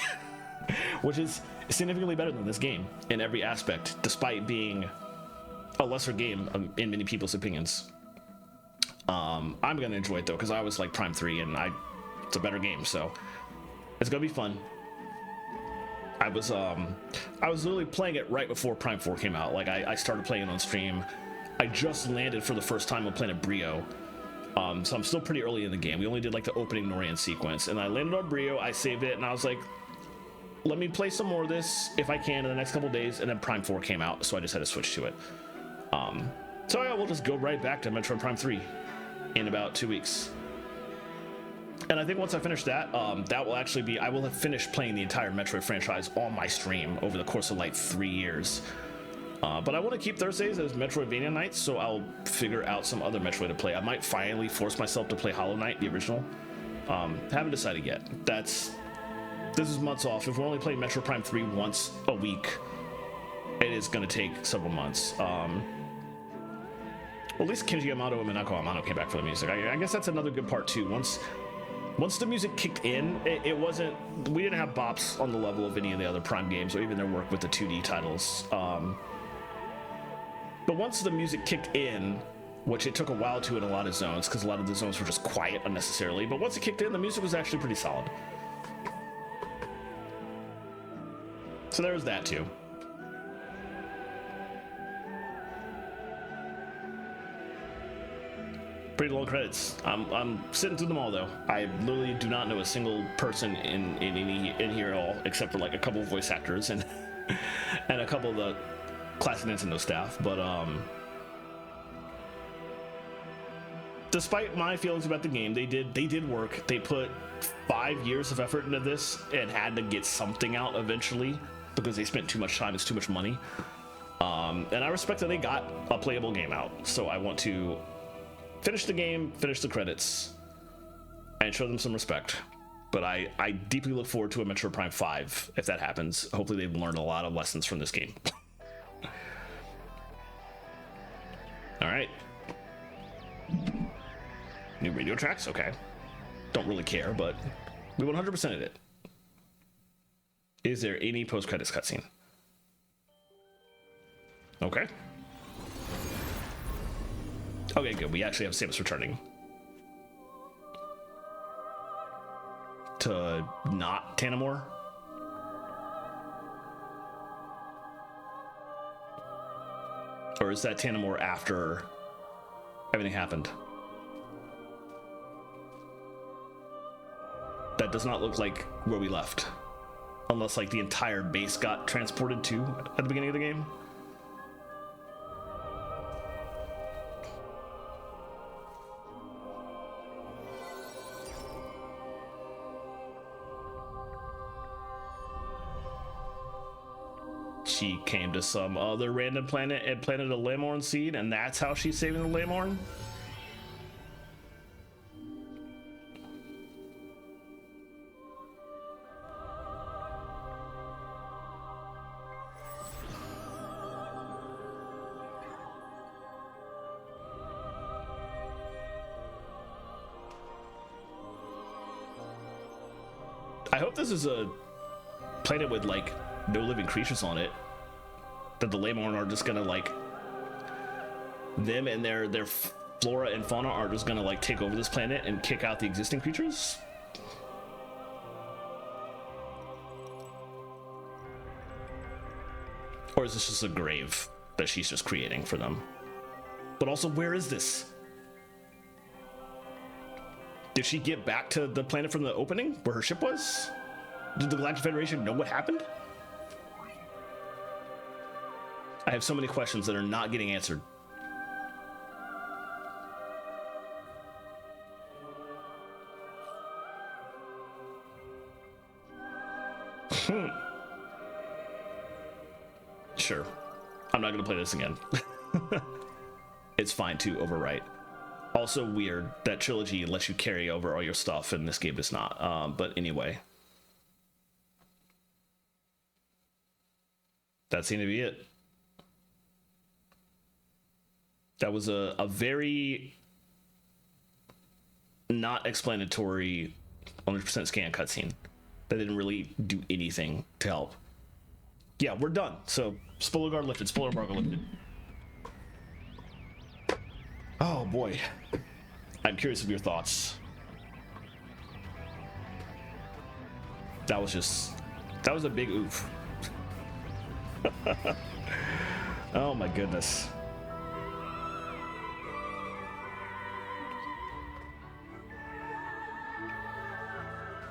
which is significantly better than this game in every aspect, despite being a lesser game in many people's opinions. I'm gonna enjoy it though, because I always like Prime 3, and I It's a better game, so it's gonna be fun. I was literally playing it right before Prime 4 came out. Like I started playing it on stream. I just landed for the first time on planet Brio. So I'm still pretty early in the game. We only did like the opening Norian sequence, and I landed on Brio, I saved it, and I was like, let me play some more of this if I can in the next couple days, and then Prime 4 came out, so I just had to switch to it. So yeah, we'll just go right back to Metroid Prime 3 in about 2 weeks. And I think once I finish that, that will actually be, I will have finished playing the entire Metroid franchise on my stream over the course of like 3 years. But I want to keep Thursdays as Metroidvania nights, so I'll figure out some other Metroid to play. I might finally force myself to play Hollow Knight, the original. Haven't decided yet. This is months off. If we're only playing Metroid Prime 3 once a week, it is going to take several months. Well, at least Kenji Yamato and Minako Amano came back for the music. I guess that's another good part too. Once the music kicked in, it wasn't, we didn't have bops on the level of any of the other Prime games or even their work with the 2D titles. But once the music kicked in, which it took a while to in a lot of zones, because a lot of the zones were just quiet unnecessarily, but once it kicked in, the music was actually pretty solid. So there was that too. Pretty long credits. I'm sitting through them all though. I literally do not know a single person in here at all, except for like a couple of voice actors and and a couple of the classic Nintendo staff. But despite my feelings about the game, they did work. They put 5 years of effort into this and had to get something out eventually because they spent too much time. It's too much money. And I respect that they got a playable game out. So I want to finish the game, finish the credits, and show them some respect. But I deeply look forward to a Metroid Prime 5 if that happens. Hopefully they've learned a lot of lessons from this game. All right. New radio tracks? Okay. Don't really care, but we 100%ed it. Is there any post-credits cutscene? Okay. Okay, good. We actually have Samus returning. To not Tanamor? Or is that Tanamor after everything happened? That does not look like where we left. Unless like the entire base got transported to at the beginning of the game. She came to some other random planet and planted a Lamorn seed, and that's how she's saving the Lamorn? I hope this is a planet with like no living creatures on it. That the Lamorn are just gonna like them and their flora and fauna are just gonna like take over this planet and kick out the existing creatures. Or is this just a grave that she's just creating for them? But also, where is this? Did she get back to the planet from the opening where her ship was? Did the Galactic Federation know what happened? I have so many questions that are not getting answered. Sure. I'm not gonna play this again. It's fine to overwrite. Also weird that Trilogy lets you carry over all your stuff and this game does not. But anyway. That seemed to be it. That was a very not explanatory 100% scan cutscene that didn't really do anything to help. Yeah, we're done. So, spoiler guard lifted, spoiler embargo lifted. Oh boy. I'm curious of your thoughts. That was a big oof. Oh my goodness.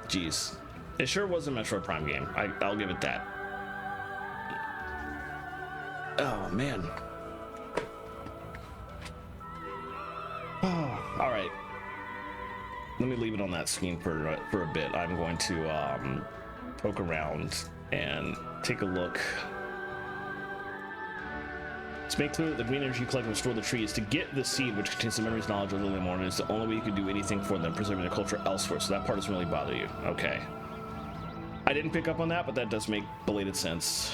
Jeez. It sure was a Metroid Prime game. I'll give it that. Oh man. Oh, all right. Let me leave it on that screen for a bit. I'm going to poke around and take a look. To make clear that the green energy you collect and restore the tree is to get the seed, which contains the memories, knowledge of Lily Morn, is the only way you can do anything for them, preserving their culture elsewhere. So that part doesn't really bother you. Okay. I didn't pick up on that, but that does make belated sense.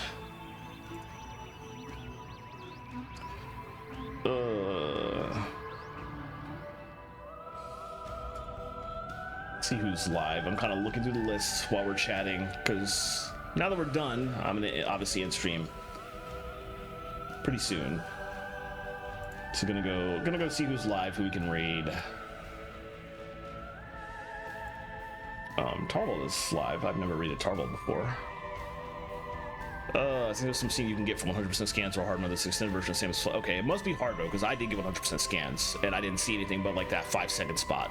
See who's live. I'm kind of looking through the list while we're chatting, because now that we're done, I'm gonna obviously end stream pretty soon. So gonna go see who's live, who we can raid. Tarble is live. I've never raided Tarble before. I think there's some scene you can get from 100% scans or hard mode. This extended version of Samus. Okay, it must be hard mode because I did get 100% scans and I didn't see anything but like that 5-second spot.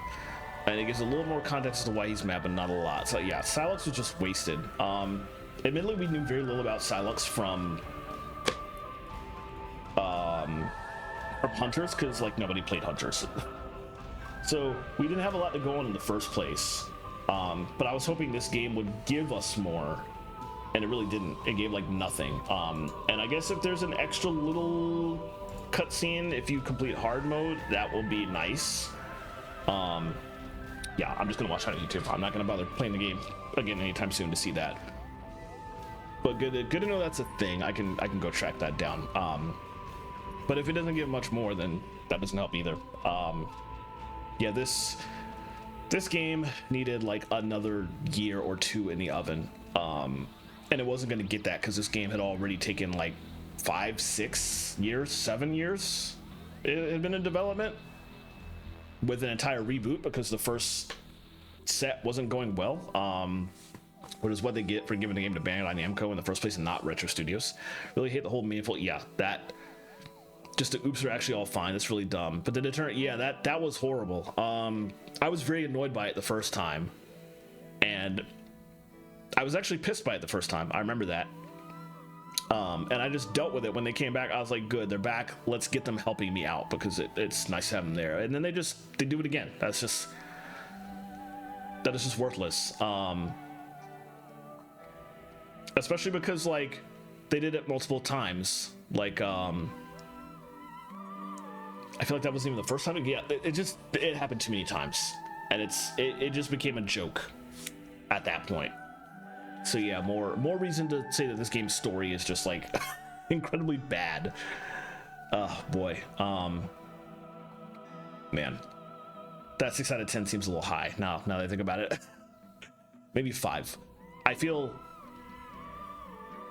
And it gives a little more context as to why he's mad, but not a lot. So yeah, Silux was just wasted. Admittedly, we knew very little about Silux from Hunters, because like nobody played Hunters. So we didn't have a lot to go on in the first place. But I was hoping this game would give us more, and it really didn't. It gave like nothing. And I guess if there's an extra little cutscene if you complete hard mode, that will be nice. Yeah, I'm just gonna watch it on YouTube. I'm not gonna bother playing the game again anytime soon to see that. But good to know that's a thing. I can go track that down. But if it doesn't give much more, then that doesn't help either. Yeah, this game needed like another year or two in the oven. And it wasn't gonna get that because this game had already taken like 5, 6 years, 7 years. It had been in development with an entire reboot because the first set wasn't going well. Which is what they get for giving the game to Bandai Namco in the first place and not Retro Studios. Really hate the whole meaningful. Yeah, that just the oops are actually all fine. That's really dumb. But the deterrent, yeah, that was horrible. I was very annoyed by it the first time, and I was actually pissed by it the first time. I remember that. And I just dealt with it when they came back. I was like, good, they're back. Let's get them helping me out because it's nice to have them there. And then they do it again. That is just worthless. Especially because like they did it multiple times. Like I feel like that wasn't even the first time. Yeah, it happened too many times, and it just became a joke at that point. So yeah, more reason to say that this game's story is just like incredibly bad. Oh boy, man, that 6 out of 10 seems a little high now that I think about it. Maybe 5. I feel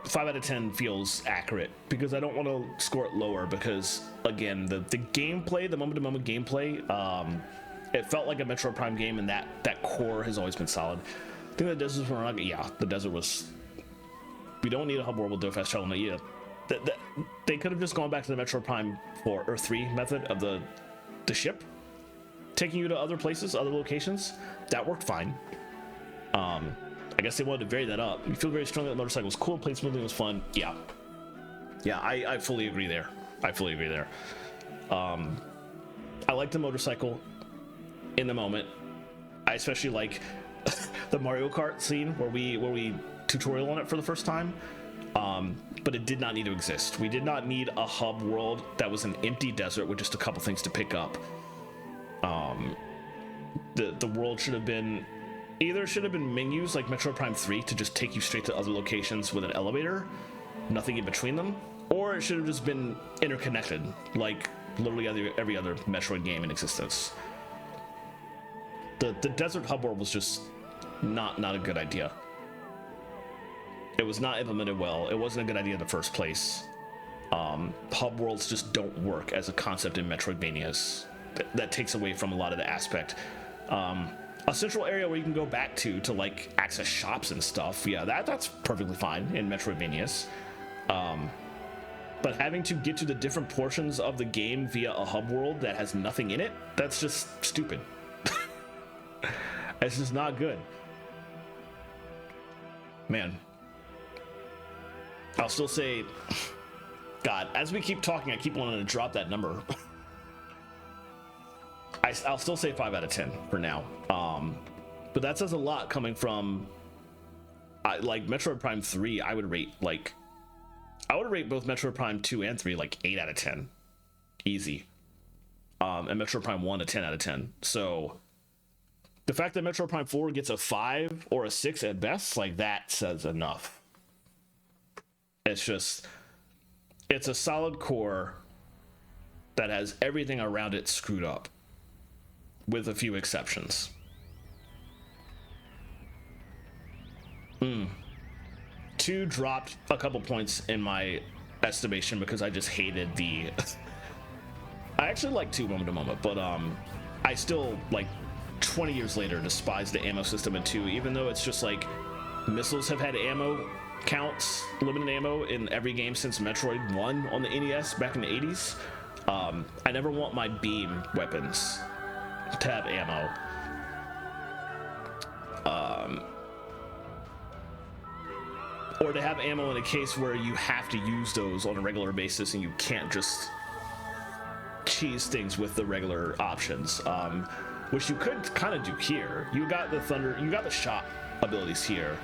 5 out of 10 feels accurate because I don't want to score it lower because again the gameplay, the moment-to-moment gameplay, it felt like a Metroid Prime game, and that core has always been solid. I think the deserts were not, yeah, the desert was, we don't need a hub world with fast travel. No, yeah, they could have just gone back to the Metroid Prime 4 or 3 method of the ship taking you to other places, other locations. That worked fine. I guess they wanted to vary that up. You feel very strongly that the motorcycle was cool and played smoothly, was fun. Yeah, I fully agree there. I like the motorcycle in the moment. I especially like the Mario Kart scene where we tutorial on it for the first time. But it did not need to exist. We did not need a hub world that was an empty desert with just a couple things to pick up. The world should have been menus like Metroid Prime 3 to just take you straight to other locations with an elevator, nothing in between them, or it should have just been interconnected like literally every other Metroid game in existence. The desert hub world was just not a good idea. It was not implemented well. It wasn't a good idea in the first place. Hub worlds just don't work as a concept in Metroidvanias. That takes away from a lot of the aspect. a central area where you can go back to like access shops and stuff. Yeah, that's perfectly fine in Metroidvanias. But having to get to the different portions of the game via a hub world that has nothing in it, that's just stupid. It's just not good. Man. I'll still say, God, as we keep talking, I keep wanting to drop that number. I'll still say 5 out of 10 for now. But that says a lot coming from, like Metroid Prime 3, I would rate both Metroid Prime 2 and 3 like 8 out of 10. Easy. And Metroid Prime 1 a 10 out of 10. So the fact that Metroid Prime 4 gets a 5 or a 6 at best, like that says enough. It's a solid core that has everything around it screwed up, with a few exceptions. 2 dropped a couple points in my estimation because I just hated the I actually like 2 moment to moment, but I still, like 20 years later, despise the ammo system in 2, even though it's just like missiles have had ammo counts, limited ammo in every game since Metroid 1 on the NES back in the 80s. I never want my beam weapons to have ammo. Or to have ammo in a case where you have to use those on a regular basis and you can't just cheese things with the regular options, which you could kind of do here. You got the shot abilities here,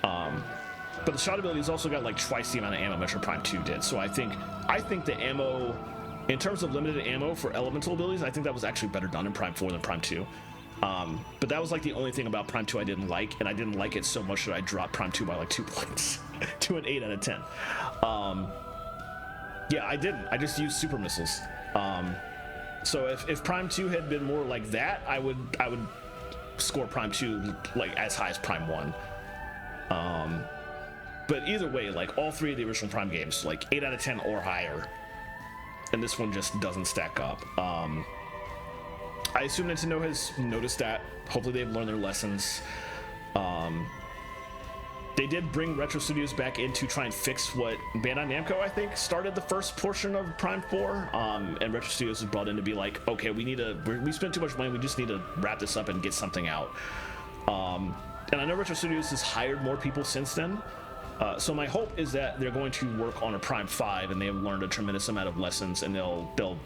but the shot abilities also got like twice the amount of ammo Metroid Prime 2 did. So I think the ammo, in terms of limited ammo for elemental abilities, I think that was actually better done in Prime 4 than Prime 2. But that was like the only thing about Prime 2 I didn't like, and I didn't like it so much that I dropped Prime 2 by like 2 points to an 8 out of 10. Yeah, I didn't. I just used super missiles. So if Prime 2 had been more like that, I would score Prime 2 like as high as Prime 1. But either way, like all 3 of the original Prime games, like 8 out of 10 or higher, and this one just doesn't stack up. I assume Nintendo has noticed that. Hopefully they've learned their lessons. They did bring Retro Studios back in to try and fix what Bandai Namco, I think, started the first portion of Prime 4. And Retro Studios was brought in to be like, okay, we spent too much money, we just need to wrap this up and get something out. And I know Retro Studios has hired more people since then. So my hope is that they're going to work on a Prime 5 and they have learned a tremendous amount of lessons, and they'll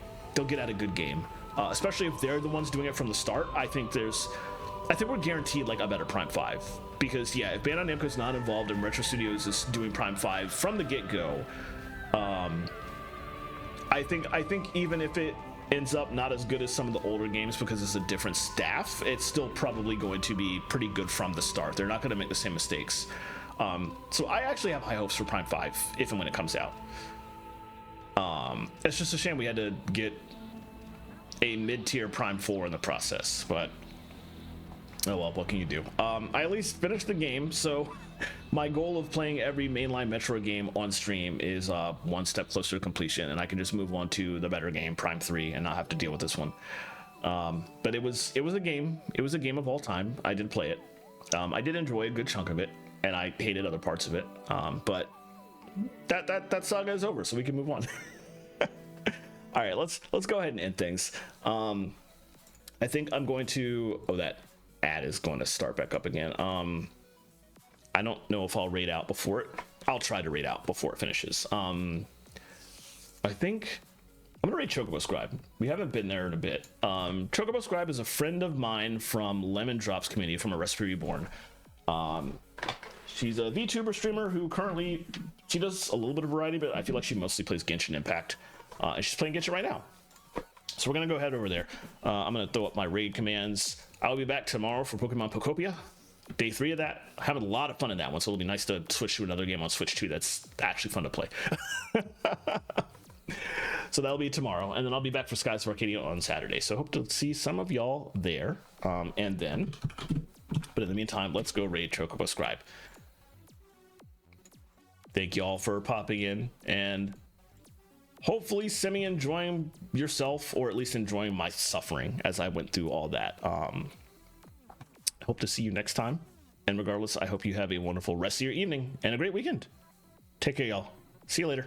get out a good game. Especially if they're the ones doing it from the start. I think we're guaranteed like a better Prime 5, because yeah, if Bandai Namco is not involved and Retro Studios is doing Prime 5 from the get-go, I think even if it ends up not as good as some of the older games because it's a different staff, it's still probably going to be pretty good from the start. They're not going to make the same mistakes. So I actually have high hopes for Prime 5 if and when it comes out. It's just a shame we had to get a mid-tier Prime 4 in the process, but oh well, what can you do? I at least finished the game, so my goal of playing every mainline Metroid game on stream is one step closer to completion, and I can just move on to the better game, Prime 3, and not have to deal with this one. But it was a game. It was a game of all time. I did play it. I did enjoy a good chunk of it, and I hated other parts of it. But that saga is over, so we can move on. All right, let's go ahead and end things. I think I'm going to. Oh, that ad is going to start back up again. I don't know if I'll raid out before it. I'll try to raid out before it finishes. I think I'm gonna raid Chocobo Scribe. We haven't been there in a bit. Chocobo Scribe is a friend of mine from Lemon Drops community from A Recipe Reborn. She's a VTuber streamer who currently she does a little bit of variety, but I feel like she mostly plays Genshin Impact. And she's playing Genshin right now. So we're gonna go head over there. I'm gonna throw up my raid commands. I'll be back tomorrow for Pokemon Pokopia. Day 3 of that. Having a lot of fun in that one, so it'll be nice to switch to another game on Switch 2 that's actually fun to play. So that'll be tomorrow, and then I'll be back for Skies of Arcadia on Saturday. So hope to see some of y'all there. But in the meantime, let's go raid Chocobo Scribe. Thank y'all for popping in, and hopefully semi enjoying yourself, or at least enjoying my suffering as I went through all that. hope to see you next time. And regardless, I hope you have a wonderful rest of your evening and a great weekend. Take care, y'all. See you later.